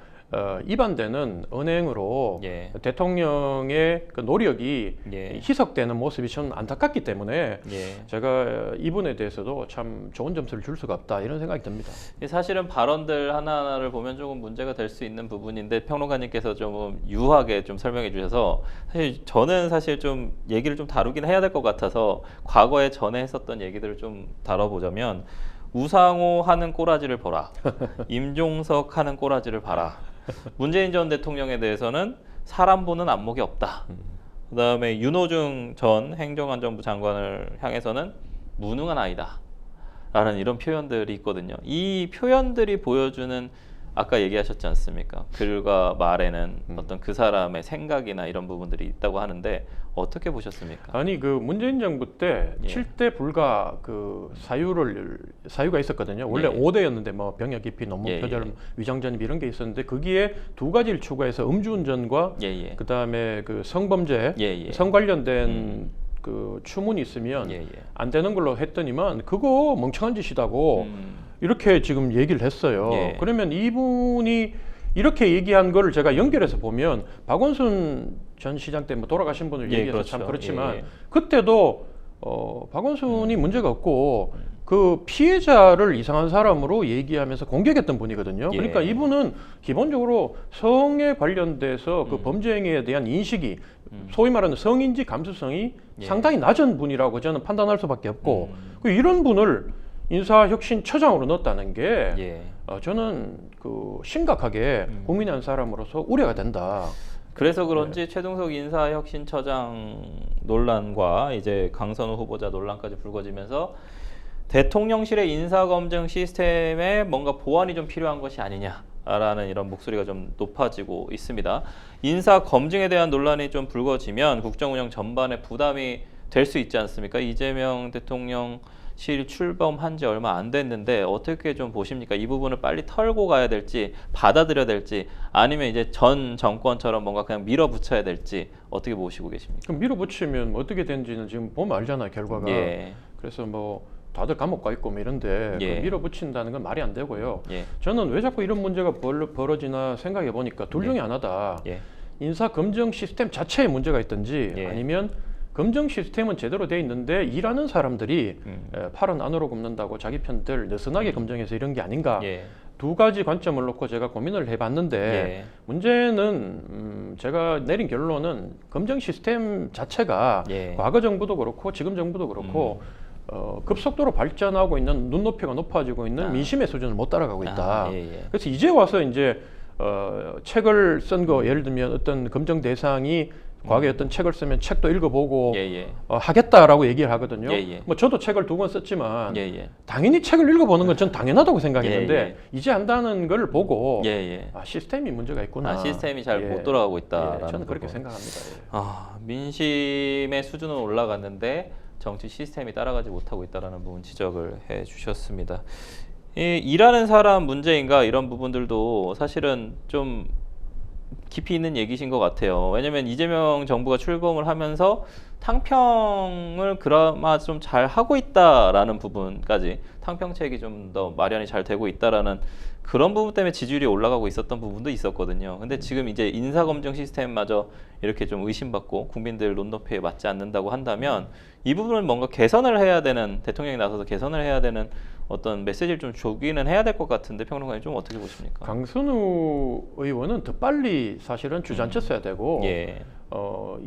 이반되는 언행으로 예. 대통령의 그 노력이 예. 희석되는 모습이 저는 안타깝기 때문에 예. 제가 이분에 대해서도 참 좋은 점수를 줄 수가 없다 이런 생각이 듭니다. 사실은 발언들 하나하나를 보면 조금 문제가 될 수 있는 부분인데 평론가님께서 좀 유하게 좀 설명해 주셔서 사실 저는 사실 좀 얘기를 좀 다루긴 해야 될 것 같아서 과거에 전에 했었던 얘기들을 좀 다뤄보자면 우상호 하는 꼬라지를 보라. 임종석 하는 꼬라지를 봐라. 문재인 전 대통령에 대해서는 사람 보는 안목이 없다. 그다음에 윤호중 전 행정안전부 장관을 향해서는 무능한 아이다. 라는 이런 표현들이 있거든요. 이 표현들이 보여주는 아까 얘기하셨지 않습니까? 글과 말에는 어떤 그 사람의 생각이나 이런 부분들이 있다고 하는데 어떻게 보셨습니까? 아니 그 문재인 정부 때 예. 7대 불가 그 사유가 있었거든요. 원래 예. 5대였는데 뭐 병역 기피, 논문 예, 표절, 예. 위장전입 이런 게 있었는데 거기에 두 가지를 추가해서 음주운전과 예예. 그다음에 그 성범죄, 예예. 성 관련된 그 추문이 있으면 예예. 안 되는 걸로 했더니만 그거 멍청한 짓이다고 이렇게 지금 얘기를 했어요. 예. 그러면 이분이 이렇게 얘기한 거를 제가 연결해서 보면 박원순 전 시장 때 뭐 돌아가신 분을 예, 얘기해서 그렇죠. 참 그렇지만 예, 예. 그때도 박원순이 문제가 없고 그 피해자를 이상한 사람으로 얘기하면서 공격했던 분이거든요. 예. 그러니까 이분은 기본적으로 성에 관련돼서 그 범죄 행위에 대한 인식이 소위 말하는 성인지 감수성이 예. 상당히 낮은 분이라고 저는 판단할 수밖에 없고 그 이런 분을 인사혁신처장으로 넣었다는 게 예. 저는 그 심각하게 국민의 한 사람으로서 우려가 된다. 그래서 그런지 최동석 인사혁신처장 논란과 이제 강선우 후보자 논란까지 불거지면서 대통령실의 인사검증 시스템에 뭔가 보완이 좀 필요한 것이 아니냐라는 이런 목소리가 좀 높아지고 있습니다. 인사검증에 대한 논란이 좀 불거지면 국정운영 전반에 부담이 될 수 있지 않습니까? 이재명 대통령실 출범한 지 얼마 안 됐는데 어떻게 좀 보십니까? 이 부분을 빨리 털고 가야 될지 받아들여야 될지 아니면 이제 전 정권처럼 뭔가 그냥 밀어붙여야 될지 어떻게 보시고 계십니까? 그럼 밀어붙이면 뭐 어떻게 되는지는 지금 보면 알잖아요, 결과가. 예. 그래서 뭐 다들 감옥 가 있고 뭐 이런데 예. 그 밀어붙인다는 건 말이 안 되고요. 예. 저는 왜 자꾸 이런 문제가 벌어지나 생각해 보니까 둘 중에 하나다. 예. 인사 검증 시스템 자체에 문제가 있든지 예. 아니면 검증 시스템은 제대로 돼 있는데 일하는 사람들이 팔은 안으로 굽는다고 자기 편들 느슨하게 검증해서 이런 게 아닌가. 예. 두 가지 관점을 놓고 제가 고민을 해봤는데 예. 문제는 제가 내린 결론은 검증 시스템 자체가 예. 과거 정부도 그렇고 지금 정부도 그렇고 급속도로 발전하고 있는 눈높이가 높아지고 있는 민심의 수준을 못 따라가고 있다. 예, 예. 그래서 이제 와서 이제 책을 쓴 거 예를 들면 어떤 검증 대상이 과거에 어떤 책을 쓰면 책도 읽어보고 예, 예. 하겠다라고 얘기를 하거든요. 예, 예. 뭐 저도 책을 2권 썼지만 예, 예. 당연히 책을 읽어보는 건 전 당연하다고 생각했는데 예, 예. 이제 한다는 걸 보고 예, 예. 시스템이 문제가 있구나. 시스템이 잘 예. 못 돌아가고 있다. 예, 저는 그렇게 생각합니다. 예. 민심의 수준은 올라갔는데 정치 시스템이 따라가지 못하고 있다라는 부분 지적을 해주셨습니다. 일하는 사람 문제인가 이런 부분들도 사실은 좀 깊이 있는 얘기신 것 같아요. 왜냐하면 이재명 정부가 출범을 하면서 탕평을 그나마 좀 잘 하고 있다라는 부분까지 탕평책이 좀 더 마련이 잘 되고 있다라는 그런 부분 때문에 지지율이 올라가고 있었던 부분도 있었거든요. 근데 지금 이제 인사검증 시스템마저 이렇게 좀 의심받고 국민들 눈높이에 맞지 않는다고 한다면 이 부분을 뭔가 개선을 해야 되는 대통령이 나서서 개선을 해야 되는 어떤 메시지를 좀 주기는 해야 될 것 같은데 평론가님 좀 어떻게 보십니까? 강선우 의원은 더 빨리 사실은 주저앉혔어야 되고 예.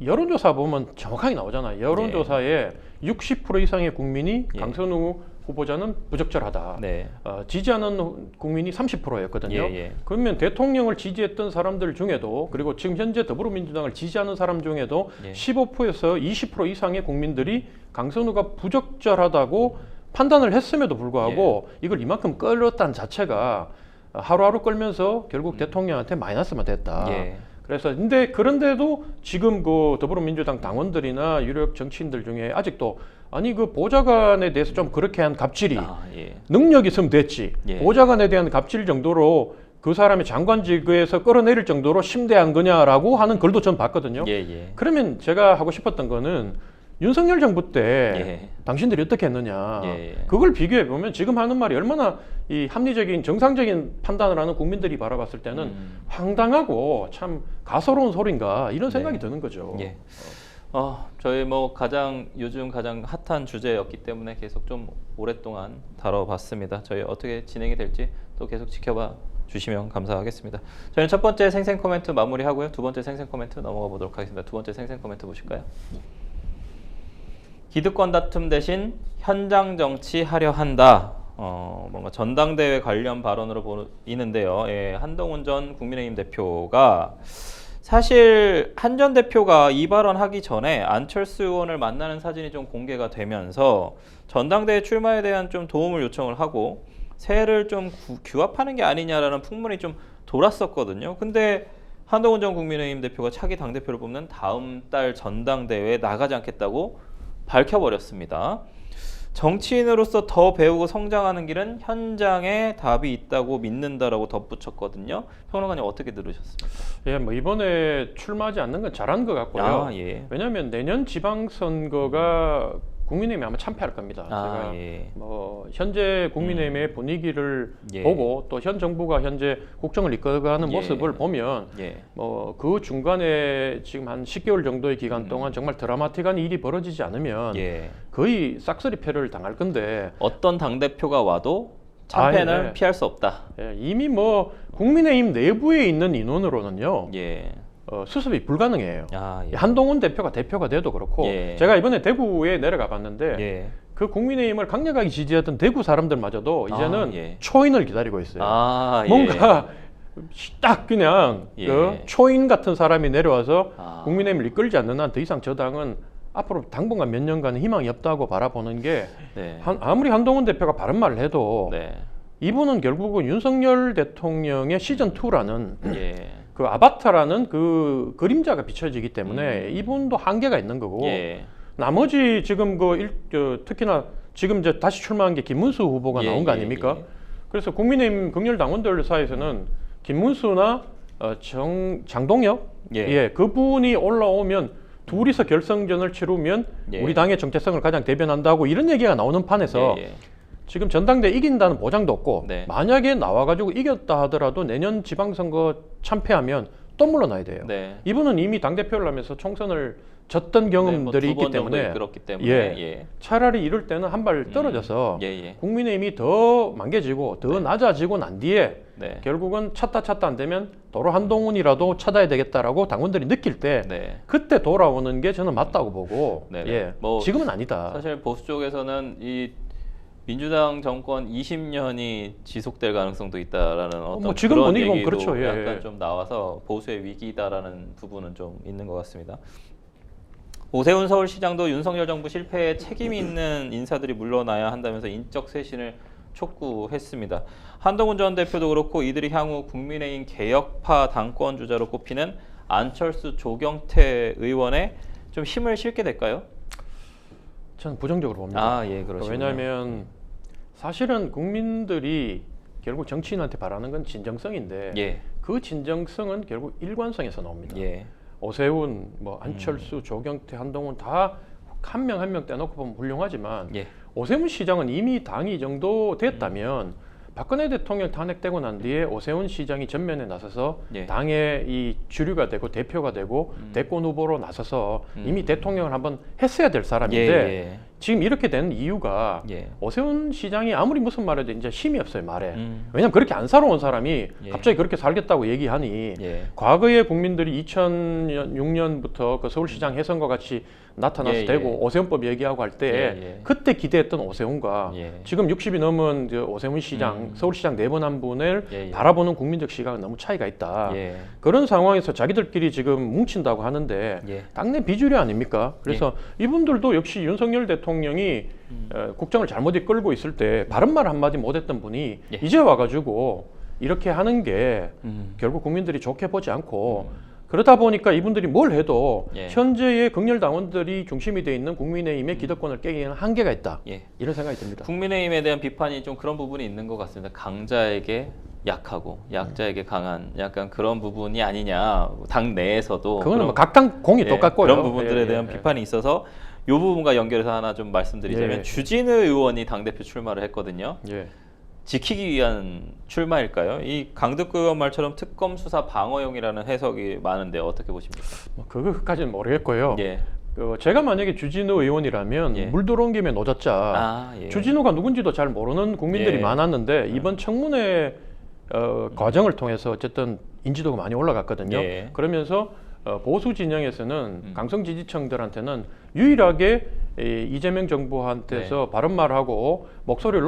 여론조사 보면 정확하게 나오잖아요. 여론조사에 60% 이상의 국민이 예. 강선우 후보자는 부적절하다. 네. 지지하는 국민이 30%였거든요. 예, 예. 그러면 대통령을 지지했던 사람들 중에도 그리고 지금 현재 더불어민주당을 지지하는 사람 중에도 예. 15%에서 20% 이상의 국민들이 강선우가 부적절하다고 판단을 했음에도 불구하고 이걸 이만큼 끌었다는 자체가 하루하루 끌면서 결국 대통령한테 마이너스만 됐다. 예. 그래서 그런데도 지금 그 더불어민주당 당원들이나 유력 정치인들 중에 아직도 아니 그 보좌관에 대해서 좀 그렇게 한 갑질이 예. 능력 있으면 됐지. 예. 보좌관에 대한 갑질 정도로 그 사람이 장관직에서 끌어내릴 정도로 심대한 거냐라고 하는 글도 전 봤거든요. 예, 예. 그러면 제가 하고 싶었던 거는 윤석열 정부 때 예. 당신들이 어떻게 했느냐. 예. 그걸 비교해 보면 지금 하는 말이 얼마나 이 합리적인 정상적인 판단을 하는 국민들이 바라봤을 때는 황당하고 참 가소로운 소린가 이런 생각이 드는 거죠. 예. 저희 뭐 요즘 가장 핫한 주제였기 때문에 계속 좀 오랫동안 다뤄봤습니다. 저희 어떻게 진행이 될지 또 계속 지켜봐 주시면 감사하겠습니다. 저희는 첫 번째 생생 코멘트 마무리하고요. 두 번째 생생 코멘트 넘어가 보도록 하겠습니다. 두 번째 생생 코멘트 보실까요? 기득권 다툼 대신 현장 정치 하려 한다. 뭔가 전당대회 관련 발언으로 보이는데요. 예, 한동훈 전 국민의힘 대표가 사실 한 전 대표가 이 발언하기 전에 안철수 의원을 만나는 사진이 좀 공개가 되면서 전당대회 출마에 대한 좀 도움을 요청을 하고 세를 좀 규합하는 게 아니냐라는 풍문이 좀 돌았었거든요. 근데 한동훈 전 국민의힘 대표가 차기 당대표를 뽑는 다음 달 전당대회에 나가지 않겠다고 밝혀버렸습니다. 정치인으로서 더 배우고 성장하는 길은 현장에 답이 있다고 믿는다라고 덧붙였거든요. 평론가님 어떻게 들으셨습니까? 예, 뭐 이번에 출마하지 않는 건 잘한 것 같고요. 예. 왜냐하면 내년 지방선거가 국민의힘이 아마 참패할 겁니다. 제가 예. 뭐 현재 국민의힘의 분위기를 예. 보고 또 현 정부가 현재 국정을 이끌어가는 예. 모습을 보면 예. 뭐 그 중간에 지금 한 10개월 정도의 기간 동안 정말 드라마틱한 일이 벌어지지 않으면 예. 거의 싹쓸이 패를 당할 건데 어떤 당대표가 와도 참패는 예. 피할 수 없다. 예, 이미 뭐 국민의힘 내부에 있는 인원으로는요. 예. 수습이 불가능해요. 예. 한동훈 대표가 돼도 그렇고 예. 제가 이번에 대구에 내려가 봤는데 예. 그 국민의힘을 강력하게 지지하던 대구 사람들마저도 이제는 예. 초인을 기다리고 있어요. 예. 뭔가 딱 그냥 예. 그 초인 같은 사람이 내려와서 국민의힘 국민의힘을 이끌지 않는 한 더 이상 저 당은 앞으로 당분간 몇 년간 희망이 없다고 바라보는 게 네. 아무리 한동훈 대표가 바른 말을 해도 네. 이분은 결국은 윤석열 대통령의 시즌 2라는 예. 그 아바타라는 그 그림자가 비춰지기 때문에 이분도 한계가 있는 거고 예. 나머지 지금 특히나 지금 이제 다시 출마한 게 김문수 후보가 나온 거 아닙니까? 그래서 국민의힘 극렬 당원들 사이에서는 김문수나 장동혁 그분이 올라오면 둘이서 결성전을 치르면 우리 당의 정체성을 가장 대변한다고 이런 얘기가 나오는 판에서 지금 전당대회 이긴다는 보장도 없고 만약에 나와가지고 이겼다 하더라도 내년 지방선거 참패하면 또 물러나야 돼요. 이분은 이미 당대표를 하면서 총선을 졌던 경험들이 있기 때문에 차라리 이럴 때는 한 발 떨어져서 국민의힘이 더 망개지고 더 낮아지고 난 뒤에 결국은 찾다 안 되면 도로 한동훈이라도 찾아야 되겠다라고 당원들이 느낄 때 그때 돌아오는 게 저는 맞다고 보고 뭐 지금은 아니다. 사실 보수 쪽에서는 이 민주당 정권 20년이 지속될 가능성도 있다라는 어떤 지금 그런 분위기 보면 얘기도 그렇죠. 약간 좀 나와서 보수의 위기다라는 부분은 좀 있는 것 같습니다. 오세훈 서울시장도 윤석열 정부 실패에 책임이 있는 인사들이 물러나야 한다면서 인적 쇄신을 촉구했습니다. 한동훈 전 대표도 그렇고 이들이 향후 국민의힘 개혁파 당권 주자로 꼽히는 안철수 조경태 의원에 좀 힘을 실게 될까요? 저는 부정적으로 봅니다. 그러시군요. 왜냐하면 사실은 국민들이 결국 정치인한테 바라는 건 진정성인데 그 진정성은 결국 일관성에서 나옵니다. 오세훈, 안철수, 조경태, 한동훈 다 한 명 한 명 떼놓고 보면 훌륭하지만 오세훈 시장은 이미 당이 이 정도 됐다면 박근혜 대통령 탄핵되고 난 뒤에 오세훈 시장이 전면에 나서서 당의 이 주류가 되고 대표가 되고 대권 후보로 나서서 이미 대통령을 한번 했어야 될 사람인데 지금 이렇게 된 이유가 예. 오세훈 시장이 아무리 무슨 말해도 이제 힘이 없어요, 말에. 왜냐면 그렇게 안 살아온 사람이 예. 갑자기 그렇게 살겠다고 얘기하니 예. 과거에 국민들이 2006년부터 그 서울시장 해선과 같이 나타나서 예, 되고 예. 오세훈법 얘기하고 할 때 예, 예. 그때 기대했던 오세훈과 예. 지금 60이 넘은 저 오세훈 시장, 서울시장 4번 한 분을 예, 예. 바라보는 국민적 시각은 너무 차이가 있다. 예. 그런 상황에서 자기들끼리 지금 뭉친다고 하는데 예. 당내 비주류 아닙니까? 그래서 이분들도 역시 윤석열 대통령이 국정을 잘못 이끌고 있을 때 바른 말 한마디 못했던 분이 예. 이제 와가지고 이렇게 하는 게 음. 결국 국민들이 좋게 보지 않고 그러다 보니까 이분들이 뭘 해도 예. 현재의 극렬 당원들이 중심이 돼 있는 국민의힘의 기득권을 깨기에는 한계가 있다. 예. 이런 생각이 듭니다. 국민의힘에 대한 비판이 좀 그런 부분이 있는 것 같습니다. 강자에게 약하고 약자에게 강한 약간 그런 부분이 아니냐. 당 내에서도 그거는 그런- 뭐 각당 공이 예, 똑같고요. 그런 부분들에 예, 대한 예. 비판이 있어서 이 부분과 연결해서 하나 좀 말씀드리자면 예. 주진우 의원이 당대표 출마를 했거든요. 예. 지키기 위한 출마일까요? 이 강덕구 의원 말처럼 특검 수사 방어용이라는 해석이 많은데 어떻게 보십니까? 뭐 그거까지는 모르겠고요. 예. 제가 만약에 주진우 의원이라면 예. 물 들어온 김에 노젓자. 아, 예. 주진우가 누군지도 잘 모르는 국민들이 예. 많았는데 이번 청문회 과정을 통해서 어쨌든 인지도가 많이 올라갔거든요. 예. 그러면서 보수 진영에서는 강성 지지층들한테는 유일하게 이재명 정부한테서 네. 바른 말하고 목소리를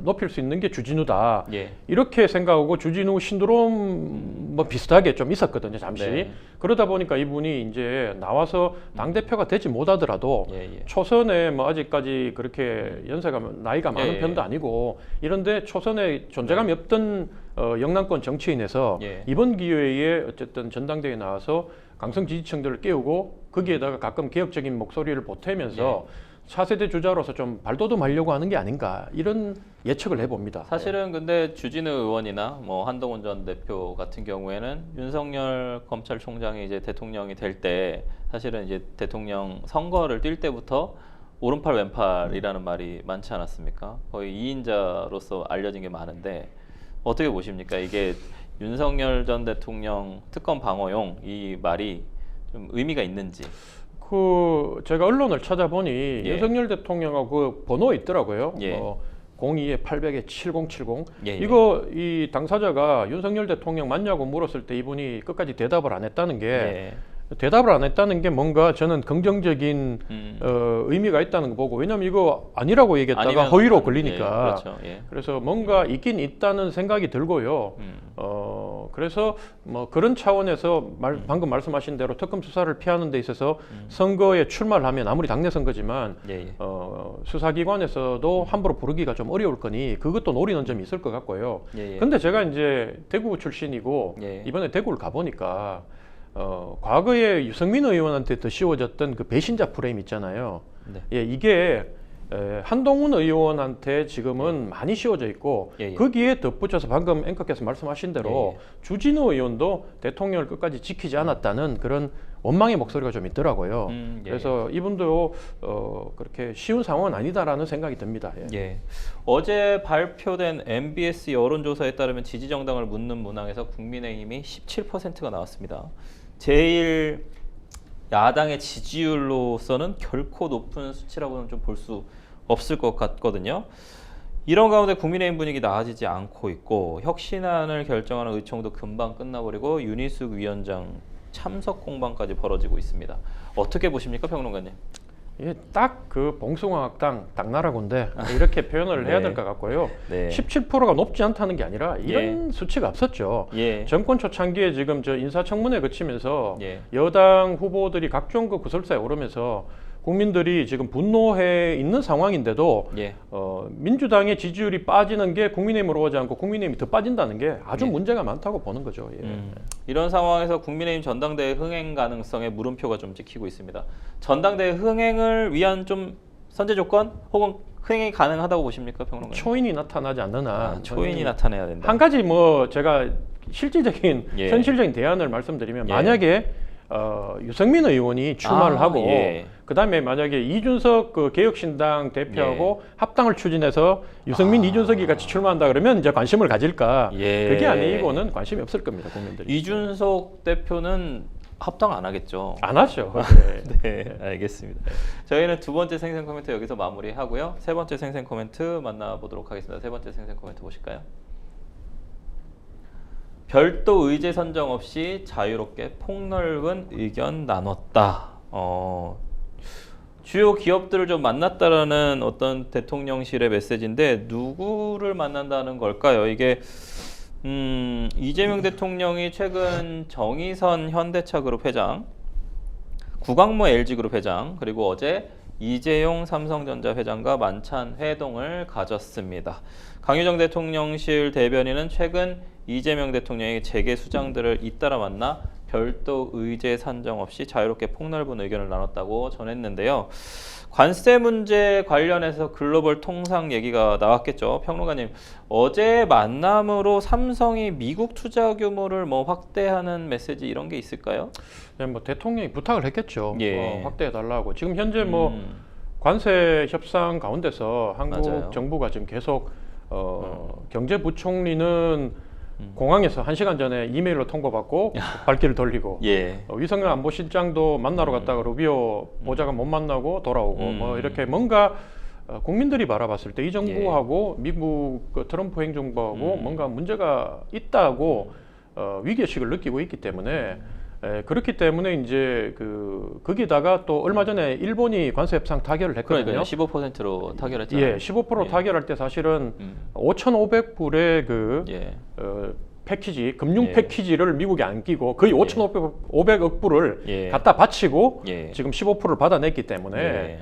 높일 수 있는 게 주진우다. 예. 이렇게 생각하고 주진우 신드롬 뭐 비슷하게 좀 있었거든요, 잠시. 네. 그러다 보니까 이분이 이제 나와서 당대표가 되지 못하더라도 예, 예. 초선에 뭐 아직까지 그렇게 연세가 나이가 많은 예, 편도 아니고 이런데 초선에 존재감이 없던 영남권 정치인에서 예. 이번 기회에 어쨌든 전당대회에 나와서 강성 지지층들을 깨우고 거기에다가 가끔 개혁적인 목소리를 보태면서 차세대 주자로서 좀 발돋움하려고 하는 게 아닌가 이런 예측을 해봅니다. 사실은 근데 주진우 의원이나 뭐 한동훈 전 대표 같은 경우에는 윤석열 검찰총장이 이제 대통령이 될 때 사실은 이제 대통령 선거를 뛸 때부터 오른팔 왼팔이라는 말이 많지 않았습니까? 거의 2인자로서 알려진 게 많은데 어떻게 보십니까? 이게 윤석열 전 대통령 특검 방어용 이 말이 좀 의미가 있는지. 제가 언론을 찾아보니 예. 윤석열 대통령하고 그 번호 있더라고요. 예. 뭐 02에 800에 7070. 예, 예. 이거 이 당사자가 윤석열 대통령 맞냐고 물었을 때 이분이 끝까지 대답을 안 했다는 게 예. 대답을 안 했다는 게 뭔가 저는 긍정적인 음. 의미가 있다는 거 보고 왜냐면 이거 아니라고 얘기했다가 아니면 허위로 예, 걸리니까 그렇죠. 예. 그래서 뭔가 있긴 있다는 생각이 들고요. 그래서 뭐 그런 차원에서 방금 말씀하신 대로 특검 수사를 피하는 데 있어서 선거에 출마를 하면 아무리 당내 선거지만 예, 예. 수사기관에서도 함부로 부르기가 좀 어려울 거니 그것도 노리는 점이 있을 것 같고요. 예, 예. 근데 제가 이제 대구 출신이고 예. 이번에 대구를 가보니까 과거에 유승민 의원한테 더 씌워졌던 그 배신자 프레임 있잖아요. 네. 예, 이게 한동훈 의원한테 지금은 많이 씌워져 있고 예, 예. 거기에 덧붙여서 방금 앵커께서 말씀하신 대로 예, 예. 주진우 의원도 대통령을 끝까지 지키지 않았다는 그런 원망의 목소리가 좀 있더라고요. 예, 그래서 이분도 그렇게 쉬운 상황은 아니다라는 생각이 듭니다. 예. 예. 어제 발표된 MBS 여론조사에 따르면 지지 정당을 묻는 문항에서 국민의힘이 17%가 나왔습니다. 제일 야당의 지지율로서는 결코 높은 수치라고는 좀 볼 수 없을 것 같거든요. 이런 가운데 국민의힘 분위기 나아지지 않고 있고 혁신안을 결정하는 의총도 금방 끝나버리고 윤희숙 위원장 참석 공방까지 벌어지고 있습니다. 어떻게 보십니까, 평론가님? 예, 딱 그 봉숭아학당 당나라군데 이렇게 표현을 해야 네. 될 것 같고요. 네. 17%가 높지 않다는 게 아니라 이런 수치가 없었죠. 예. 정권 초창기에 지금 저 인사청문회 거치면서 예. 여당 후보들이 각종 그 구설사에 오르면서 국민들이 지금 분노해 있는 상황인데도 예. 민주당의 지지율이 빠지는 게 국민의힘으로 오지 않고 국민의힘이 더 빠진다는 게 아주 예. 문제가 많다고 보는 거죠. 예. 이런 상황에서 국민의힘 전당대회 흥행 가능성에 물음표가 좀 찍히고 있습니다. 전당대회 흥행을 위한 좀 선제 조건 혹은 흥행이 가능하다고 보십니까, 평론가님? 초인이 나타나지 않느나 초인이 나타나야 된다. 한 가지 뭐 제가 실질적인 예. 현실적인 대안을 말씀드리면 예. 만약에 유승민 의원이 출마를 하고 예. 그다음에 만약에 이준석 그 개혁신당 대표하고 합당을 추진해서 유승민 이준석이 같이 출마한다 그러면 이제 관심을 가질까? 예. 그게 아니고는 관심이 없을 겁니다, 국민들이. 이준석 대표는 합당 안 하겠죠. 안 하죠. 네. 네, 알겠습니다. 저희는 두 번째 생생 코멘트 여기서 마무리하고요. 세 번째 생생 코멘트 만나보도록 하겠습니다. 세 번째 생생 코멘트 보실까요? 별도 의제 선정 없이 자유롭게 폭넓은 의견 나눴다. 주요 기업들을 좀 만났다라는 어떤 대통령실의 메시지인데 누구를 만난다는 걸까요? 이게 이재명 대통령이 최근 정의선 현대차그룹 회장, 구광모 LG그룹 회장, 그리고 어제 이재용 삼성전자 회장과 만찬 회동을 가졌습니다. 강유정 대통령실 대변인은 최근 이재명 대통령이 재계 수장들을 잇따라 만나 별도 의제 산정 없이 자유롭게 폭넓은 의견을 나눴다고 전했는데요. 관세 문제 관련해서 글로벌 통상 얘기가 나왔겠죠. 평론가님, 어제 만남으로 삼성이 미국 투자 규모를 뭐 확대하는 메시지 이런 게 있을까요? 네, 뭐 대통령이 부탁을 했겠죠. 예. 확대해 달라고. 지금 현재 뭐 관세 협상 가운데서 한국 맞아요. 정부가 지금 계속 경제부총리는 공항에서 1시간 전에 이메일로 통보받고 발길을 돌리고 예. 위성영 안보실장도 만나러 갔다가 루비오 보좌가 못 만나고 돌아오고 뭐 이렇게 뭔가 국민들이 바라봤을 때 이 정부하고 미국 그 트럼프 행정부하고 뭔가 문제가 있다고 위기의식을 느끼고 있기 때문에 그렇기 때문에 이제 거기다가 또 얼마 전에 일본이 관세 협상 타결을 했거든요. 그러니까 15%로 타결했잖아요. 예, 15% 예. 타결할 때 사실은 5,500불의 패키지, 금융 예. 패키지를 미국이 안 끼고 거의 5,500억 불을 예. 갖다 바치고 예. 지금 15%를 받아냈기 때문에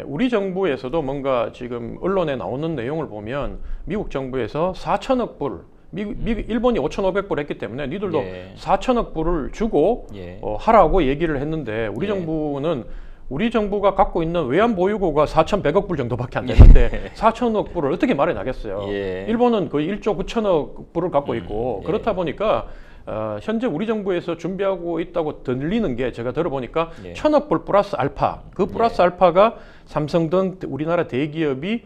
우리 정부에서도 뭔가 지금 언론에 나오는 내용을 보면 미국 정부에서 4천억 불 일본이 5,500불 했기 때문에 니들도 예. 4천억 불을 주고 예. 하라고 얘기를 했는데 우리 예. 정부는 우리 정부가 갖고 있는 외환 보유고가 4,100억 불 정도밖에 안 되는데 4천억 불을 어떻게 마련하겠어요. 예. 일본은 거의 1조 9천억 불을 갖고 있고 예. 그렇다 보니까 현재 우리 정부에서 준비하고 있다고 들리는 게 제가 들어보니까 예. 1,000억 불 플러스 알파 그 플러스 알파가 삼성 등 우리나라 대기업이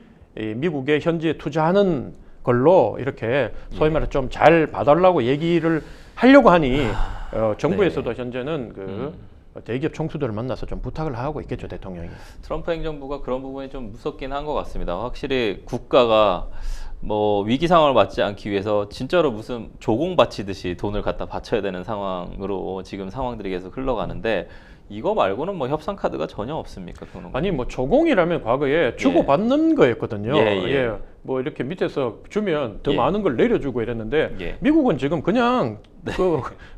미국에 현지에 투자하는 걸로 이렇게 소위 말해 좀 잘 봐달라고 얘기를 하려고 하니 정부에서도 현재는 대기업 총수들을 만나서 좀 부탁을 하고 있겠죠, 대통령이. 트럼프 행정부가 그런 부분이 좀 무섭긴 한 것 같습니다. 확실히 국가가 뭐 위기 상황을 맞지 않기 위해서 진짜로 무슨 조공 바치듯이 돈을 갖다 바쳐야 되는 상황으로 지금 상황들이 계속 흘러가는데 이거 말고는 뭐 협상 카드가 전혀 없습니까? 아니 뭐 조공이라면 과거에 주고받는 거였거든요. 예. 뭐 이렇게 밑에서 주면 더 예. 많은 걸 내려주고 이랬는데 예. 미국은 지금 그냥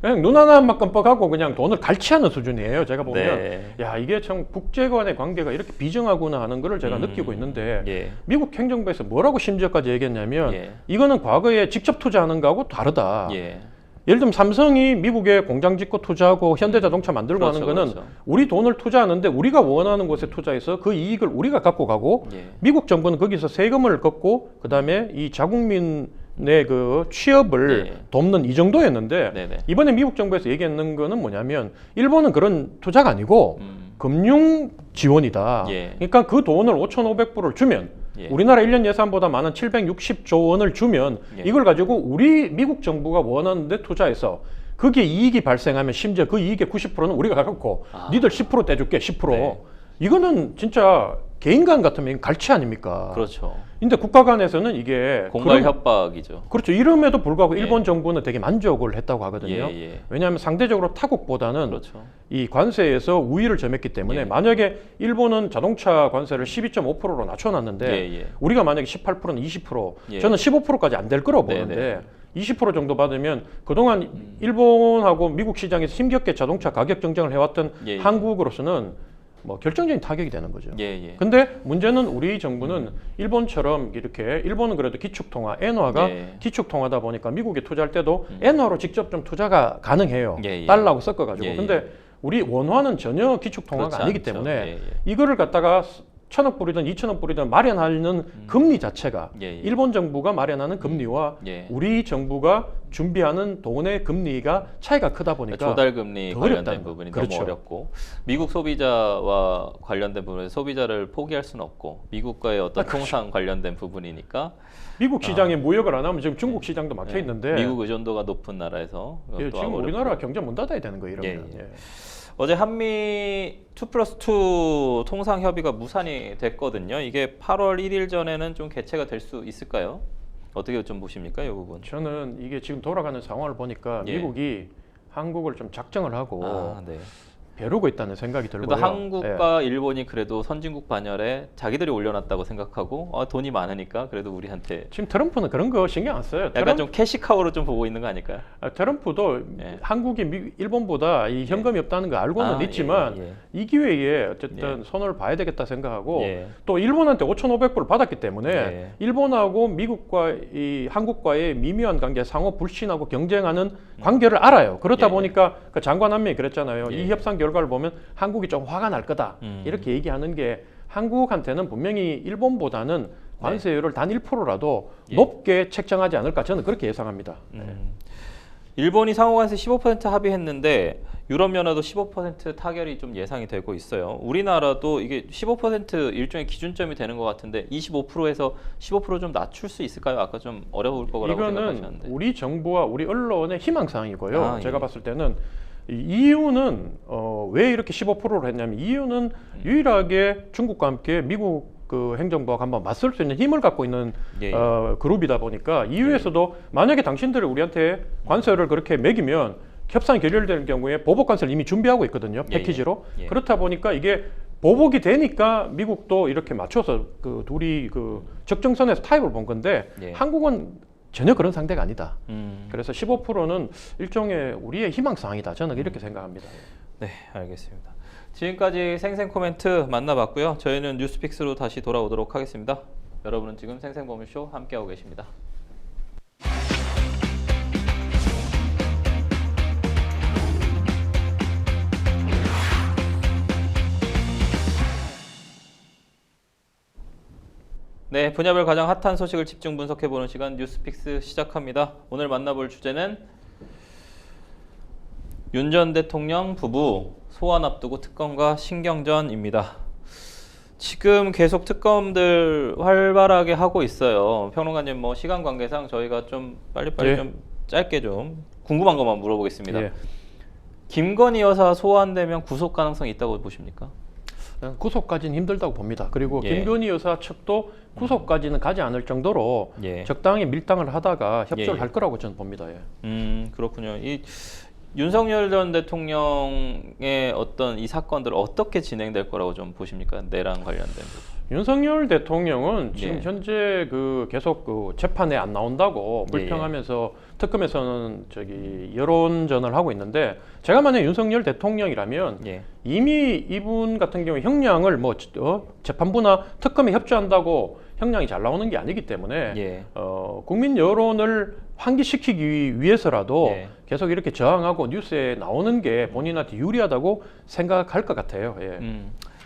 그냥 눈 하나만 끔뻑하고 그냥 돈을 갈취하는 수준이에요. 제가 보면 네. 야 이게 참 국제 간의 관계가 이렇게 비정하구나 하는 거를 제가 느끼고 있는데 예. 미국 행정부에서 뭐라고 심지어까지 얘기했냐면 예. 이거는 과거에 직접 투자하는 거하고 다르다. 예. 예를 들면 삼성이 미국에 공장 짓고 투자하고 현대자동차 만들고 그렇죠, 하는 거는 그렇죠. 우리 돈을 투자하는데 우리가 원하는 곳에 투자해서 그 이익을 우리가 갖고 가고 예. 미국 정부는 거기서 세금을 걷고 그다음에 이 자국민의 그 취업을 예. 돕는 이 정도였는데 네네. 이번에 미국 정부에서 얘기하는 거는 뭐냐면 일본은 그런 투자가 아니고 금융 지원이다. 예. 그러니까 그 돈을 5,500불을 주면 예. 우리나라 1년 예산보다 많은 760조 원을 주면 예. 이걸 가지고 우리 미국 정부가 원하는 데 투자해서 거기에 이익이 발생하면 심지어 그 이익의 90%는 우리가 갖고 니들 10% 떼줄게 10%. 네. 이거는 진짜 개인 간 같으면 갈취 아닙니까? 그렇죠. 근데 국가 간에서는 이게 공갈 그런- 협박이죠. 그렇죠. 이름에도 불구하고 예. 일본 정부는 되게 만족을 했다고 하거든요. 예. 왜냐하면 상대적으로 타국보다는 그렇죠. 이 관세에서 우위를 점했기 때문에 예. 만약에 일본은 자동차 관세를 12.5%로 낮춰놨는데 예. 우리가 만약에 18%는 20%, 예. 저는 15%까지 안 될 거라고 보는데 네네. 20% 정도 받으면 그동안 일본하고 미국 시장에서 힘겹게 자동차 가격 경쟁을 해왔던 예. 한국으로서는 뭐 결정적인 타격이 되는 거죠. 예. 근데 문제는 우리 정부는 일본처럼 이렇게 일본은 그래도 기축통화 엔화가 예. 기축통화다 보니까 미국에 투자할 때도 엔화로 직접 좀 투자가 가능해요. 예. 달러하고 섞어가지고. 예. 근데 우리 원화는 전혀 기축통화가 그렇지 아니기 않죠. 때문에 예. 이거를 갖다가 1,000억 불이든 2,000억 불이든 마련하는 금리 자체가 예, 예. 일본 정부가 마련하는 금리와 예. 우리 정부가 준비하는 돈의 금리가 차이가 크다 보니까 조달 금리 더 관련된 어렵다는 부분이 거. 그렇죠. 너무 어렵고 미국 소비자와 관련된 부분에 소비자를 포기할 수는 없고 미국과의 어떤 그렇죠. 통상 관련된 부분이니까 미국 시장에 무역을 안 하면 지금 중국 시장도 막혀 예, 있는데 미국 의존도가 높은 나라에서 예, 또 지금 어렵고. 우리나라 경제 문 닫아야 되는 거예요. 이러면. 예, 예. 예. 어제 한미 2+2 통상 협의가 무산이 됐거든요. 이게 8월 1일 전에는 좀 개최가 될 수 있을까요? 어떻게 좀 보십니까, 이 부분? 저는 이게 지금 돌아가는 상황을 보니까 예. 미국이 한국을 좀 작정을 하고 네. 벼르고 있다는 생각이 들고요. 그래도 한국과 일본이 그래도 선진국 반열에 자기들이 올려놨다고 생각하고 돈이 많으니까 그래도 우리한테 지금 트럼프는 그런 거 신경 안 써요. 약간 좀 캐시카우로 좀 보고 있는 거 아닐까요? 트럼프도 예. 한국이 일본보다 이 현금이 없다는 거 알고는 있지만 예, 이 기회에 어쨌든 손을 봐야 되겠다 생각하고 예. 또 일본한테 5,500불을 받았기 때문에 예. 일본하고 미국과 이 한국과의 미묘한 관계, 상호 불신하고 경쟁하는 관계를 알아요. 그렇다 예, 보니까 그 장관 한 명이 그랬잖아요. 예. 이 협상 결과를 보면 한국이 좀 화가 날 거다. 이렇게 얘기하는 게 한국한테는 분명히 일본보다는 관세율을 단 1%라도 예. 높게 책정하지 않을까 저는 그렇게 예상합니다. 일본이 상호관세 15% 합의했는데 유럽연합도 15% 타결이 좀 예상이 되고 있어요. 우리나라도 이게 15% 일종의 기준점이 되는 것 같은데 25%에서 15% 좀 낮출 수 있을까요? 아까 좀 어려울 거라고 이거는 생각하셨는데. 우리 정부와 우리 언론의 희망사항이고요. 예. 제가 봤을 때는 이 이유는 왜 이렇게 15%를 했냐면 이유는 유일하게 중국과 함께 미국 그 행정부가 한번 맞설 수 있는 힘을 갖고 있는 예, 예. 그룹이다 보니까 이유에서도 만약에 당신들이 우리한테 관세를 그렇게 매기면 협상이 결렬될 경우에 보복 관세를 이미 준비하고 있거든요. 예, 패키지로. 예. 그렇다 보니까 이게 보복이 되니까 미국도 이렇게 맞춰서 그 둘이 그 적정선에서 타협을 본 건데 예. 한국은 전혀 그런 상대가 아니다. 음. 그래서 15%는 일종의 우리의 희망사항이다. 저는 이렇게 생각합니다. 네, 알겠습니다. 지금까지 생생 코멘트 만나봤고요. 저희는 뉴스픽스로 다시 돌아오도록 하겠습니다. 여러분은 지금 생생보물쇼 함께하고 계십니다. 네, 분야별 가장 핫한 소식을 집중 분석해보는 시간 뉴스픽스 시작합니다. 오늘 만나볼 주제는 윤 전 대통령 부부 소환 앞두고 특검과 신경전입니다. 지금 계속 특검들 활발하게 하고 있어요. 평론가님 뭐 시간 관계상 저희가 좀 빨리빨리 예. 좀 짧게 좀 궁금한 것만 물어보겠습니다. 예. 김건희 여사 소환되면 구속 가능성이 있다고 보십니까? 구속까지는 힘들다고 봅니다. 그리고 예. 김건희 여사 측도 구속까지는 가지 않을 정도로 예. 적당히 밀당을 하다가 협조를 예. 할 거라고 저는 봅니다. 예. 그렇군요. 이 윤석열 전 대통령의 어떤 이 사건들 어떻게 진행될 거라고 좀 보십니까? 내랑 관련된 부분. 윤석열 대통령은 지금 예. 현재 그 계속 그 재판에 안 나온다고 예, 불평하면서 특검에서는 저기 여론전을 하고 있는데 제가 만약 윤석열 대통령이라면 예. 이미 이분 같은 경우에 형량을 뭐 재판부나 특검에 협조한다고 형량이 잘 나오는 게 아니기 때문에 예. 국민 여론을 환기시키기 위해서라도 예. 계속 이렇게 저항하고 뉴스에 나오는 게 본인한테 유리하다고 생각할 것 같아요. 예.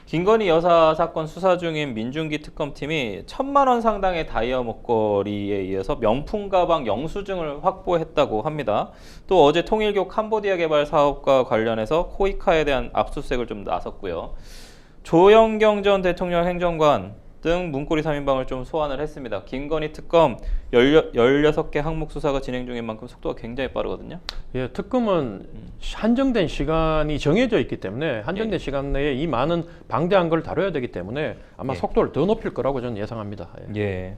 김건희 여사 사건 수사 중인 민중기 특검팀이 1,000만 원 상당의 다이아 목걸이에 이어서 명품 가방 영수증을 확보했다고 합니다. 또 어제 통일교 캄보디아 개발 사업과 관련해서 코이카에 대한 압수수색을 좀 나섰고요. 조영경 전 대통령 행정관 등 문고리 3인방을 좀 소환을 했습니다. 김건희 특검 16개 항목 수사가 진행 중인 만큼 속도가 굉장히 빠르거든요. 예, 특검은 한정된 시간이 정해져 있기 때문에 한정된 예. 시간 내에 이 많은 방대한 걸 다뤄야 되기 때문에 아마 예. 속도를 더 높일 거라고 저는 예상합니다. 예. 예.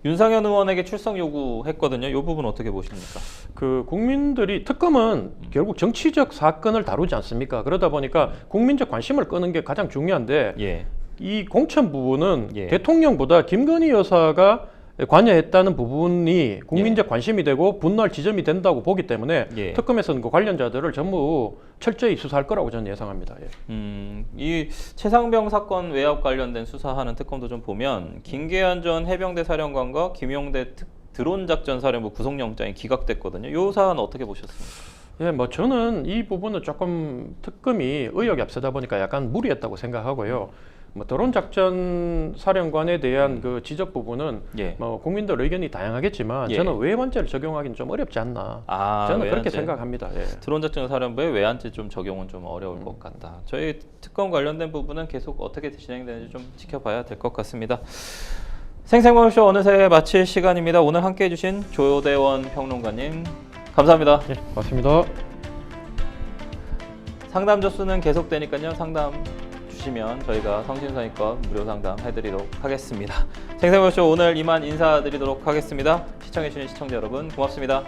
윤상현 의원에게 출석 요구했거든요. 이 부분 어떻게 보십니까? 그 국민들이 특검은 결국 정치적 사건을 다루지 않습니까? 그러다 보니까 국민적 관심을 끄는 게 가장 중요한데 예. 이 공천 부분은 예. 대통령보다 김건희 여사가 관여했다는 부분이 국민적 관심이 되고 분노할 지점이 된다고 보기 때문에 예. 특검에서는 그 관련자들을 전부 철저히 수사할 거라고 저는 예상합니다. 예. 이 최상병 사건 외압 관련된 수사하는 특검도 좀 보면 김계한 전 해병대 사령관과 김용대 드론 작전 사령부 구속영장이 기각됐거든요. 이 사안 어떻게 보셨습니까? 예, 뭐 저는 이 부분은 조금 특검이 의혹이 앞서다 보니까 약간 무리했다고 생각하고요. 뭐 드론 작전 사령관에 대한 그 지적 부분은 예. 뭐 국민들 의견이 다양하겠지만 예. 저는 외환죄를 적용하기는 좀 어렵지 않나. 저는 그렇게 외환죄. 생각합니다. 예. 드론 작전 사령부의 외환죄 좀 적용은 좀 어려울 것 같다. 저희 특검 관련된 부분은 계속 어떻게 진행되는지 좀 지켜봐야 될 것 같습니다. 생생몰쇼 어느새 마칠 시간입니다. 오늘 함께해 주신 조대원 평론가님 감사합니다. 예, 맞습니다. 상담 조수는 계속되니까요. 상담 주시면 저희가 성심성의껏 무료 상담 해드리도록 하겠습니다. 생생몰쇼 오늘 이만 인사드리도록 하겠습니다. 시청해주신 시청자 여러분 고맙습니다.